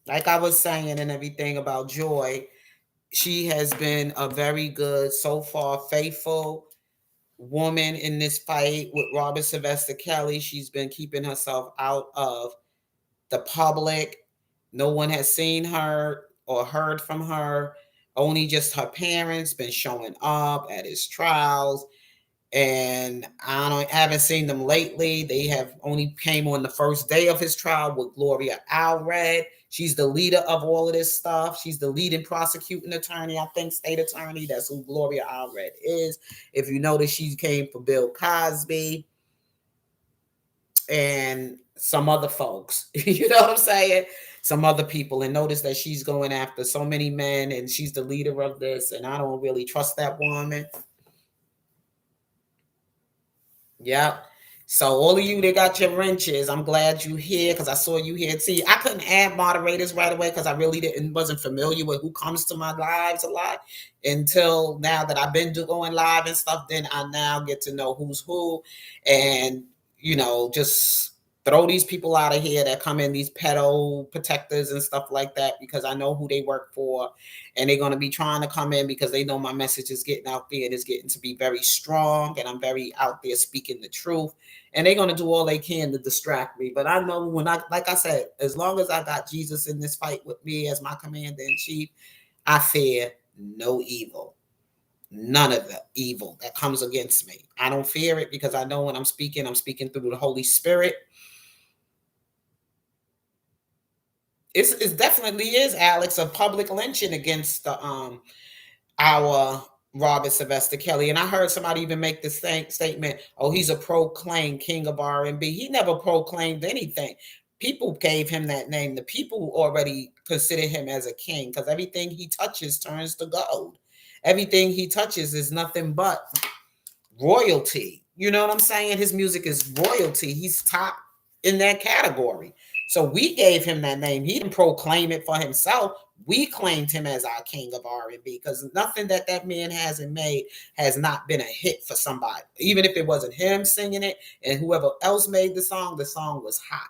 S2: like I was saying and everything about Joy, she has been a very good, so far, faithful woman in this fight with Robert Sylvester Kelly. She's been keeping herself out of the public. No one has seen her or heard from her. Only just her parents been showing up at his trials, and haven't seen them lately. They have only came on the first day of his trial with Gloria Allred. She's the leader of all of this stuff. She's the leading prosecuting attorney, I think, state attorney. That's who Gloria Allred is. If you notice, she came for Bill Cosby and some other folks. You know what I'm saying? Some other people. And notice that she's going after so many men, and she's the leader of this. And I don't really trust that woman. Yep. So all of you that got your wrenches, I'm glad you here because I saw you here. See, I couldn't add moderators right away because I really didn't wasn't familiar with who comes to my lives a lot until now that I've been going live and stuff. Then I now get to know who's who, and just throw these people out of here that come in, these pedo protectors and stuff like that, because I know who they work for, and they're going to be trying to come in because they know my message is getting out there and it's getting to be very strong, and I'm very out there speaking the truth, and they're going to do all they can to distract me. But I know like I said, as long as I got Jesus in this fight with me as my commander in chief, I fear no evil. None of the evil that comes against me. I don't fear it because I know when I'm speaking through the Holy Spirit. It definitely is, Alex, a public lynching against the our Robert Sylvester Kelly. And I heard somebody even make the same statement, oh, he's a proclaimed king of R&B. He never proclaimed anything. People gave him that name. The people already consider him as a king because everything he touches turns to gold. Everything he touches is nothing but royalty. You know what I'm saying? His music is royalty. He's top in that category. So we gave him that name. He didn't proclaim it for himself. We claimed him as our king of R&B because nothing that man hasn't made has not been a hit for somebody. Even if it wasn't him singing it and whoever else made the song was hot.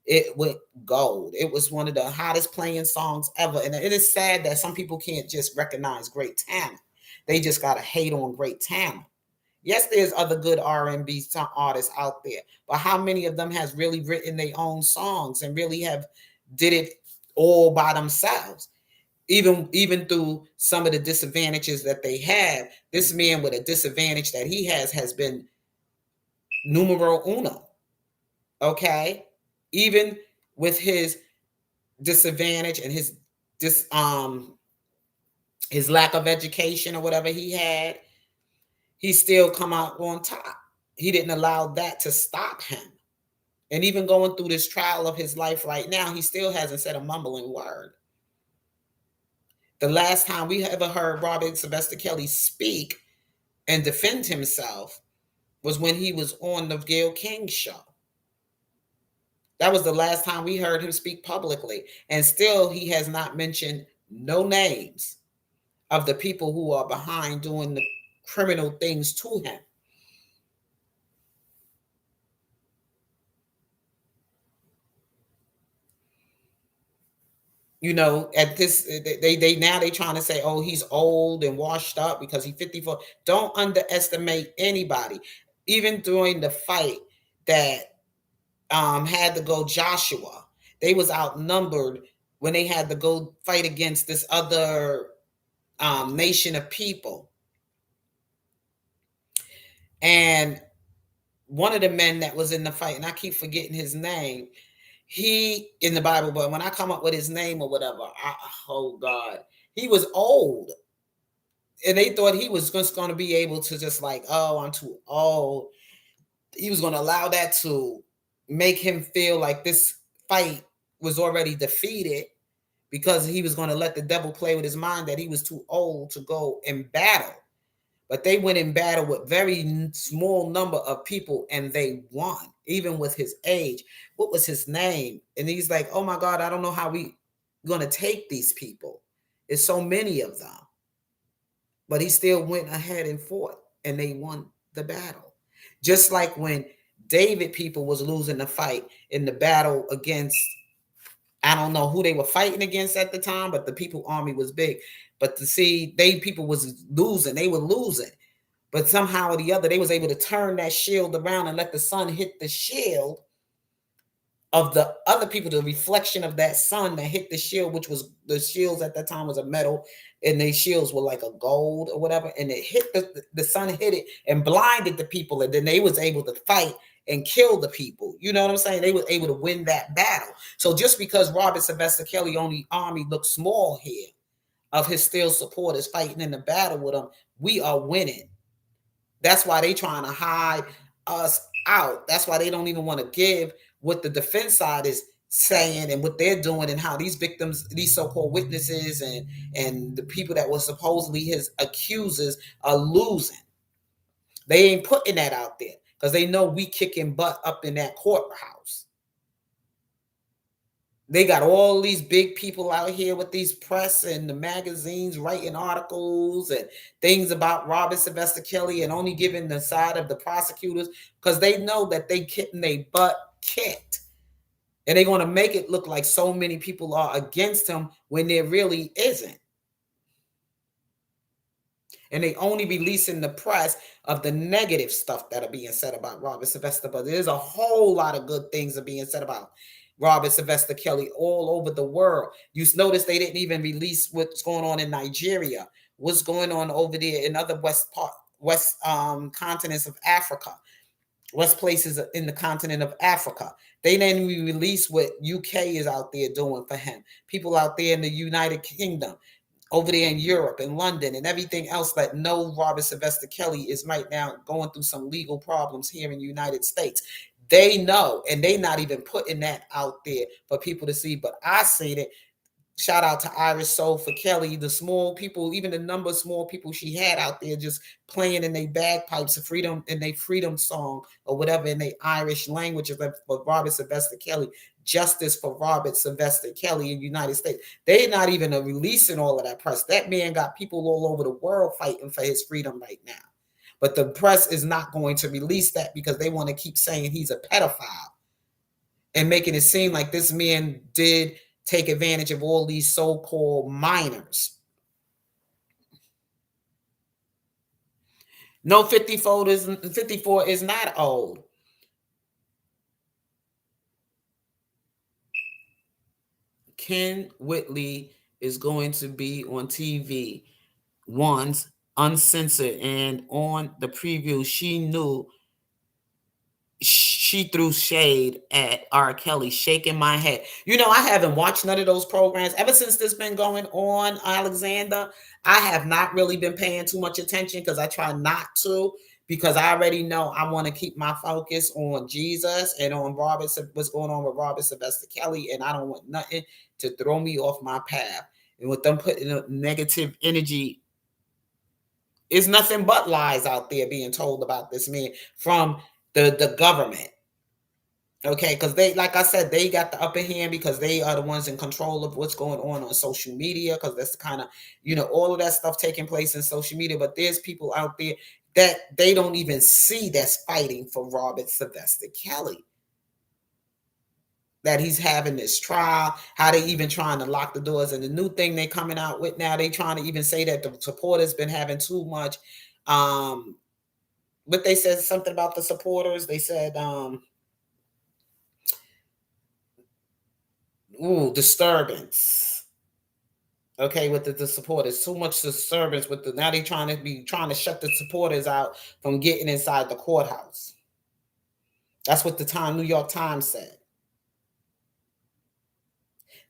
S2: It went gold. It was one of the hottest playing songs ever. And it is sad that some people can't just recognize great talent. They just got to hate on great talent. Yes, there's other good R&B artists out there, but how many of them has really written their own songs and really have did it all by themselves? Even through some of the disadvantages that they have, this man with a disadvantage that he has been numero uno. Okay, even with his disadvantage and his lack of education or whatever he had, he still come out on top. He didn't allow that to stop him. And even going through this trial of his life right now, he still hasn't said a mumbling word. The last time we ever heard Robert Sylvester Kelly speak and defend himself was when he was on the Gayle King show. That was the last time we heard him speak publicly. And still, he has not mentioned no names of the people who are behind doing the criminal things to him. At this, they now they trying to say, oh, he's old and washed up because he's 54. Don't underestimate anybody. Even during the fight that had to go Joshua, they was outnumbered when they had to go fight against this other nation of people. And one of the men that was in the fight, and I keep forgetting his name, he in the Bible, but when I come up with his name or whatever, oh God, he was old. And they thought he was just going to be able to just like, oh, I'm too old. He was going to allow that to make him feel like this fight was already defeated because he was going to let the devil play with his mind that he was too old to go in battle. But they went in battle with very small number of people and they won, even with his age. What was his name? And he's like, oh my God, I don't know how we going to take these people. There's so many of them. But he still went ahead and fought and they won the battle. Just like when David people was losing the fight in the battle against, I don't know who they were fighting against at the time, but the people army was big. But to see they people was losing, they were losing. But somehow or the other, they was able to turn that shield around and let the sun hit the shield of the other people, the reflection of that sun that hit the shield, which was the shields at that time was a metal, and the shields were like a gold or whatever, and it hit the sun hit it and blinded the people, and then they was able to fight and kill the people. You know what I'm saying? They were able to win that battle. So just because Robert Sylvester Kelly only army looks small here, of his still supporters fighting in the battle with him, we are winning. That's why they trying to hide us out. That's why they don't even want to give what the defense side is saying and what they're doing, and how these victims, these so-called witnesses, and the people that were supposedly his accusers are losing. They ain't putting that out there because they know we kicking butt up in that courthouse. They got all these big people out here with these press and the magazines writing articles and things about Robert Sylvester Kelly, and only giving the side of the prosecutors because they know that they getting their butt kicked. And they're going to make it look like so many people are against him when there really isn't. And they only releasing the press of the negative stuff that are being said about Robert Sylvester. But there's a whole lot of good things that are being said about Robert Sylvester Kelly all over the world. You notice they didn't even release what's going on in Nigeria, what's going on over there in other west continents of Africa, west places in the continent of Africa. They didn't even release what UK is out there doing for him. People out there in the United Kingdom, over there in Europe and London and everything else that know Robert Sylvester Kelly is right now going through some legal problems here in the United States. They know, and they not even putting that out there for people to see. But I seen it. Shout out to Irish Soul for Kelly, the small people, even the number of small people she had out there just playing in their bagpipes, of freedom, in their freedom song or whatever in their Irish language of Robert Sylvester Kelly, justice for Robert Sylvester Kelly in the United States. They're not even releasing all of that press. That man got people all over the world fighting for his freedom right now. But the press is not going to release that because they want to keep saying he's a pedophile and making it seem like this man did take advantage of all these so-called minors. No, 54 is not old. Ken Whitley is going to be on TV once, uncensored, and on the preview she knew she threw shade at R. Kelly, shaking my head. You know, I haven't watched none of those programs ever since this been going on, Alexander. I have not really been paying too much attention because I try not to, because I already know I want to keep my focus on Jesus and on what's going on with Robert Sylvester Kelly, and I don't want nothing to throw me off my path. And with them putting a negative energy, it's nothing but lies out there being told about this man from the government. Okay, because they, like I said, they got the upper hand because they are the ones in control of what's going on social media. Because that's the kind of, all of that stuff taking place in social media. But there's people out there that they don't even see that's fighting for Robert Sylvester Kelly. That he's having this trial, how they even trying to lock the doors. And the new thing they coming out with now, they trying to even say that the supporters been having too much. But they said something about the supporters. They said, disturbance. Okay, with the supporters, too much disturbance with the, now they trying to shut the supporters out from getting inside the courthouse. That's what the New York Times said.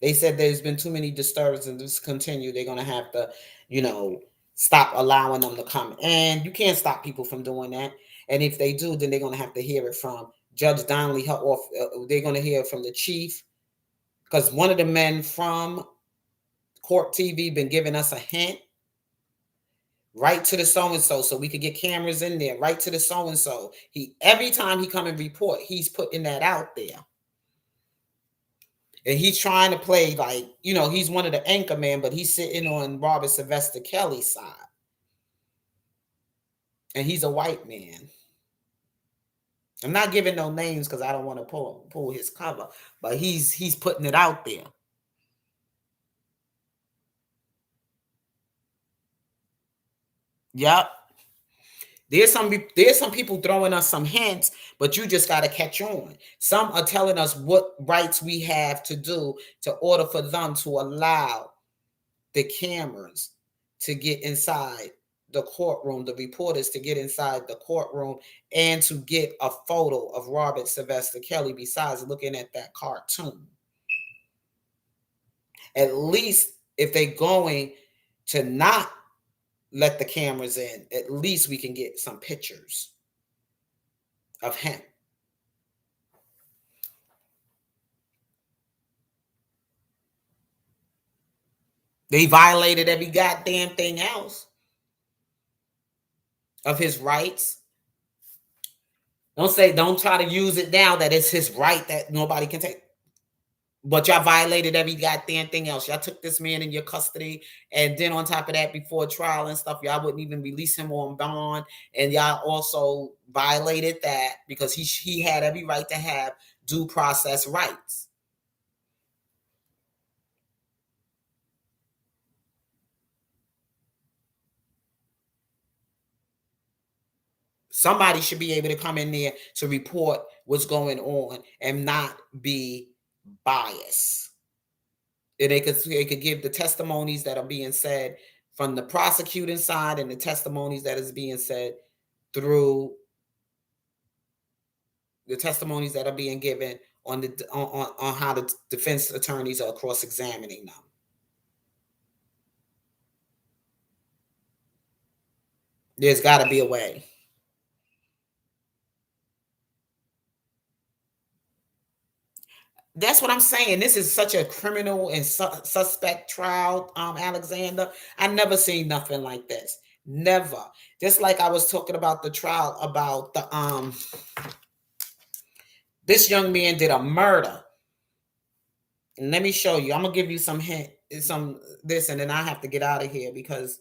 S2: They said there's been too many disturbances and this continue. They're gonna have to, stop allowing them to come. And you can't stop people from doing that. And if they do, then they're gonna have to hear it from Judge Donnelly. They're gonna hear it from the chief, because one of the men from Court TV been giving us a hint. Right to the so and so we could get cameras in there. Right to the so and so. He, every time he come and report, he's putting that out there, and he's trying to play like, he's one of the anchor men, but he's sitting on Robert Sylvester Kelly's side, and he's a white man. I'm not giving no names because I don't want to pull his cover, but he's putting it out there. Yep. There's some people throwing us some hints, but you just got to catch on. Some are telling us what rights we have to do to order for them to allow the cameras to get inside the courtroom, the reporters to get inside the courtroom, and to get a photo of Robert Sylvester Kelly besides looking at that cartoon. At least if they're going to not let the cameras in, at least we can get some pictures of him. They violated every goddamn thing else of his rights. Don't try to use it now that it's his right that nobody can take. But y'all violated every goddamn thing else. Y'all took this man in your custody, and then on top of that, before trial and stuff, y'all wouldn't even release him on bond, and y'all also violated that because he had every right to have due process rights. Somebody should be able to come in there to report what's going on and not be biased. And they could give the testimonies that are being said from the prosecuting side and the testimonies that is being said through the testimonies that are being given on how the defense attorneys are cross-examining them. There's got to be a way. That's what I'm saying. This is such a criminal and suspect trial, Alexander. I never seen nothing like this. Never. Just like I was talking about the trial about the this young man did a murder. And let me show you. I'm gonna give you some hint, some this, and then I have to get out of here because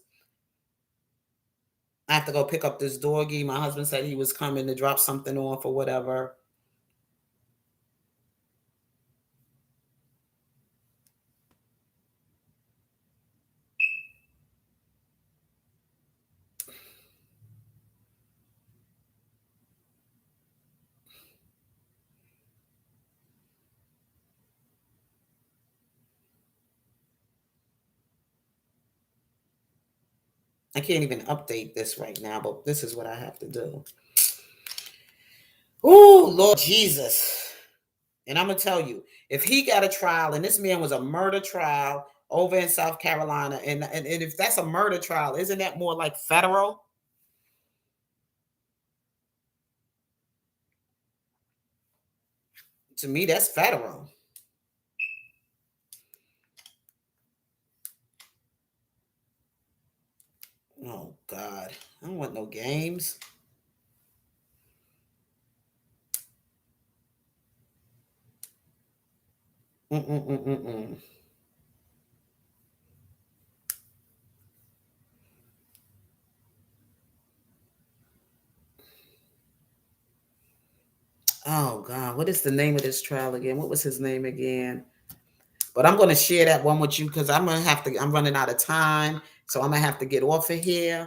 S2: I have to go pick up this doggy. My husband said he was coming to drop something off or whatever. I can't even update this right now, but this is what I have to do. Oh, Lord Jesus. And I'm going to tell you, if he got a trial, and this man was a murder trial over in South Carolina, and if that's a murder trial, isn't that more like federal? To me, that's federal. Oh, God. I don't want no games. Mm-mm-mm-mm-mm. Oh, God. What is the name of this trial again? What was his name again? But I'm going to share that one with you because I'm running out of time. So I'm going to have to get off of here.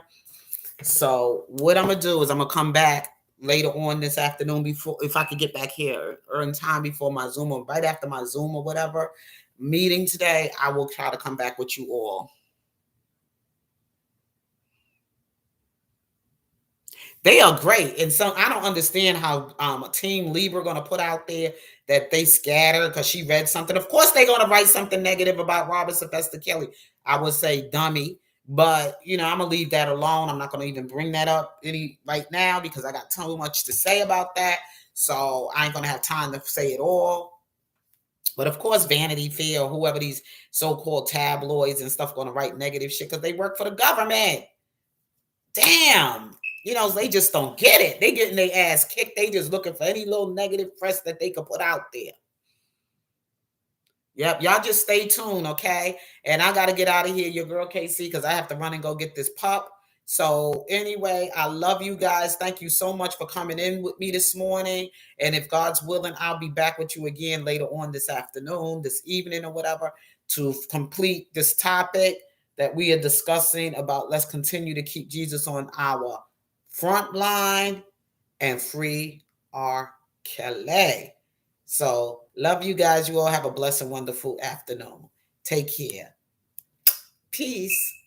S2: So what I'm going to do is I'm going to come back later on this afternoon before, if I could get back here or in time before my Zoom or right after my Zoom or whatever meeting today, I will try to come back with you all. They are great. And so I don't understand how Team Libra going to put out there that they scatter because she read something. Of course, they're going to write something negative about Robert Sylvester Kelly. I would say dummy. But, I'm going to leave that alone. I'm not going to even bring that up any right now because I got too much to say about that. So I ain't going to have time to say it all. But of course, Vanity Fair or whoever these so-called tabloids and stuff going to write negative shit because they work for the government. Damn. They just don't get it. They getting their ass kicked. They just looking for any little negative press that they could put out there. Yep, y'all just stay tuned, okay? And I got to get out of here, your girl KC, because I have to run and go get this pup. So anyway, I love you guys. Thank you so much for coming in with me this morning. And if God's willing, I'll be back with you again later on this afternoon, this evening or whatever, to complete this topic that we are discussing about let's continue to keep Jesus on our Frontline, and Free R. Kelly. So, love you guys. You all have a blessed and wonderful afternoon. Take care. Peace.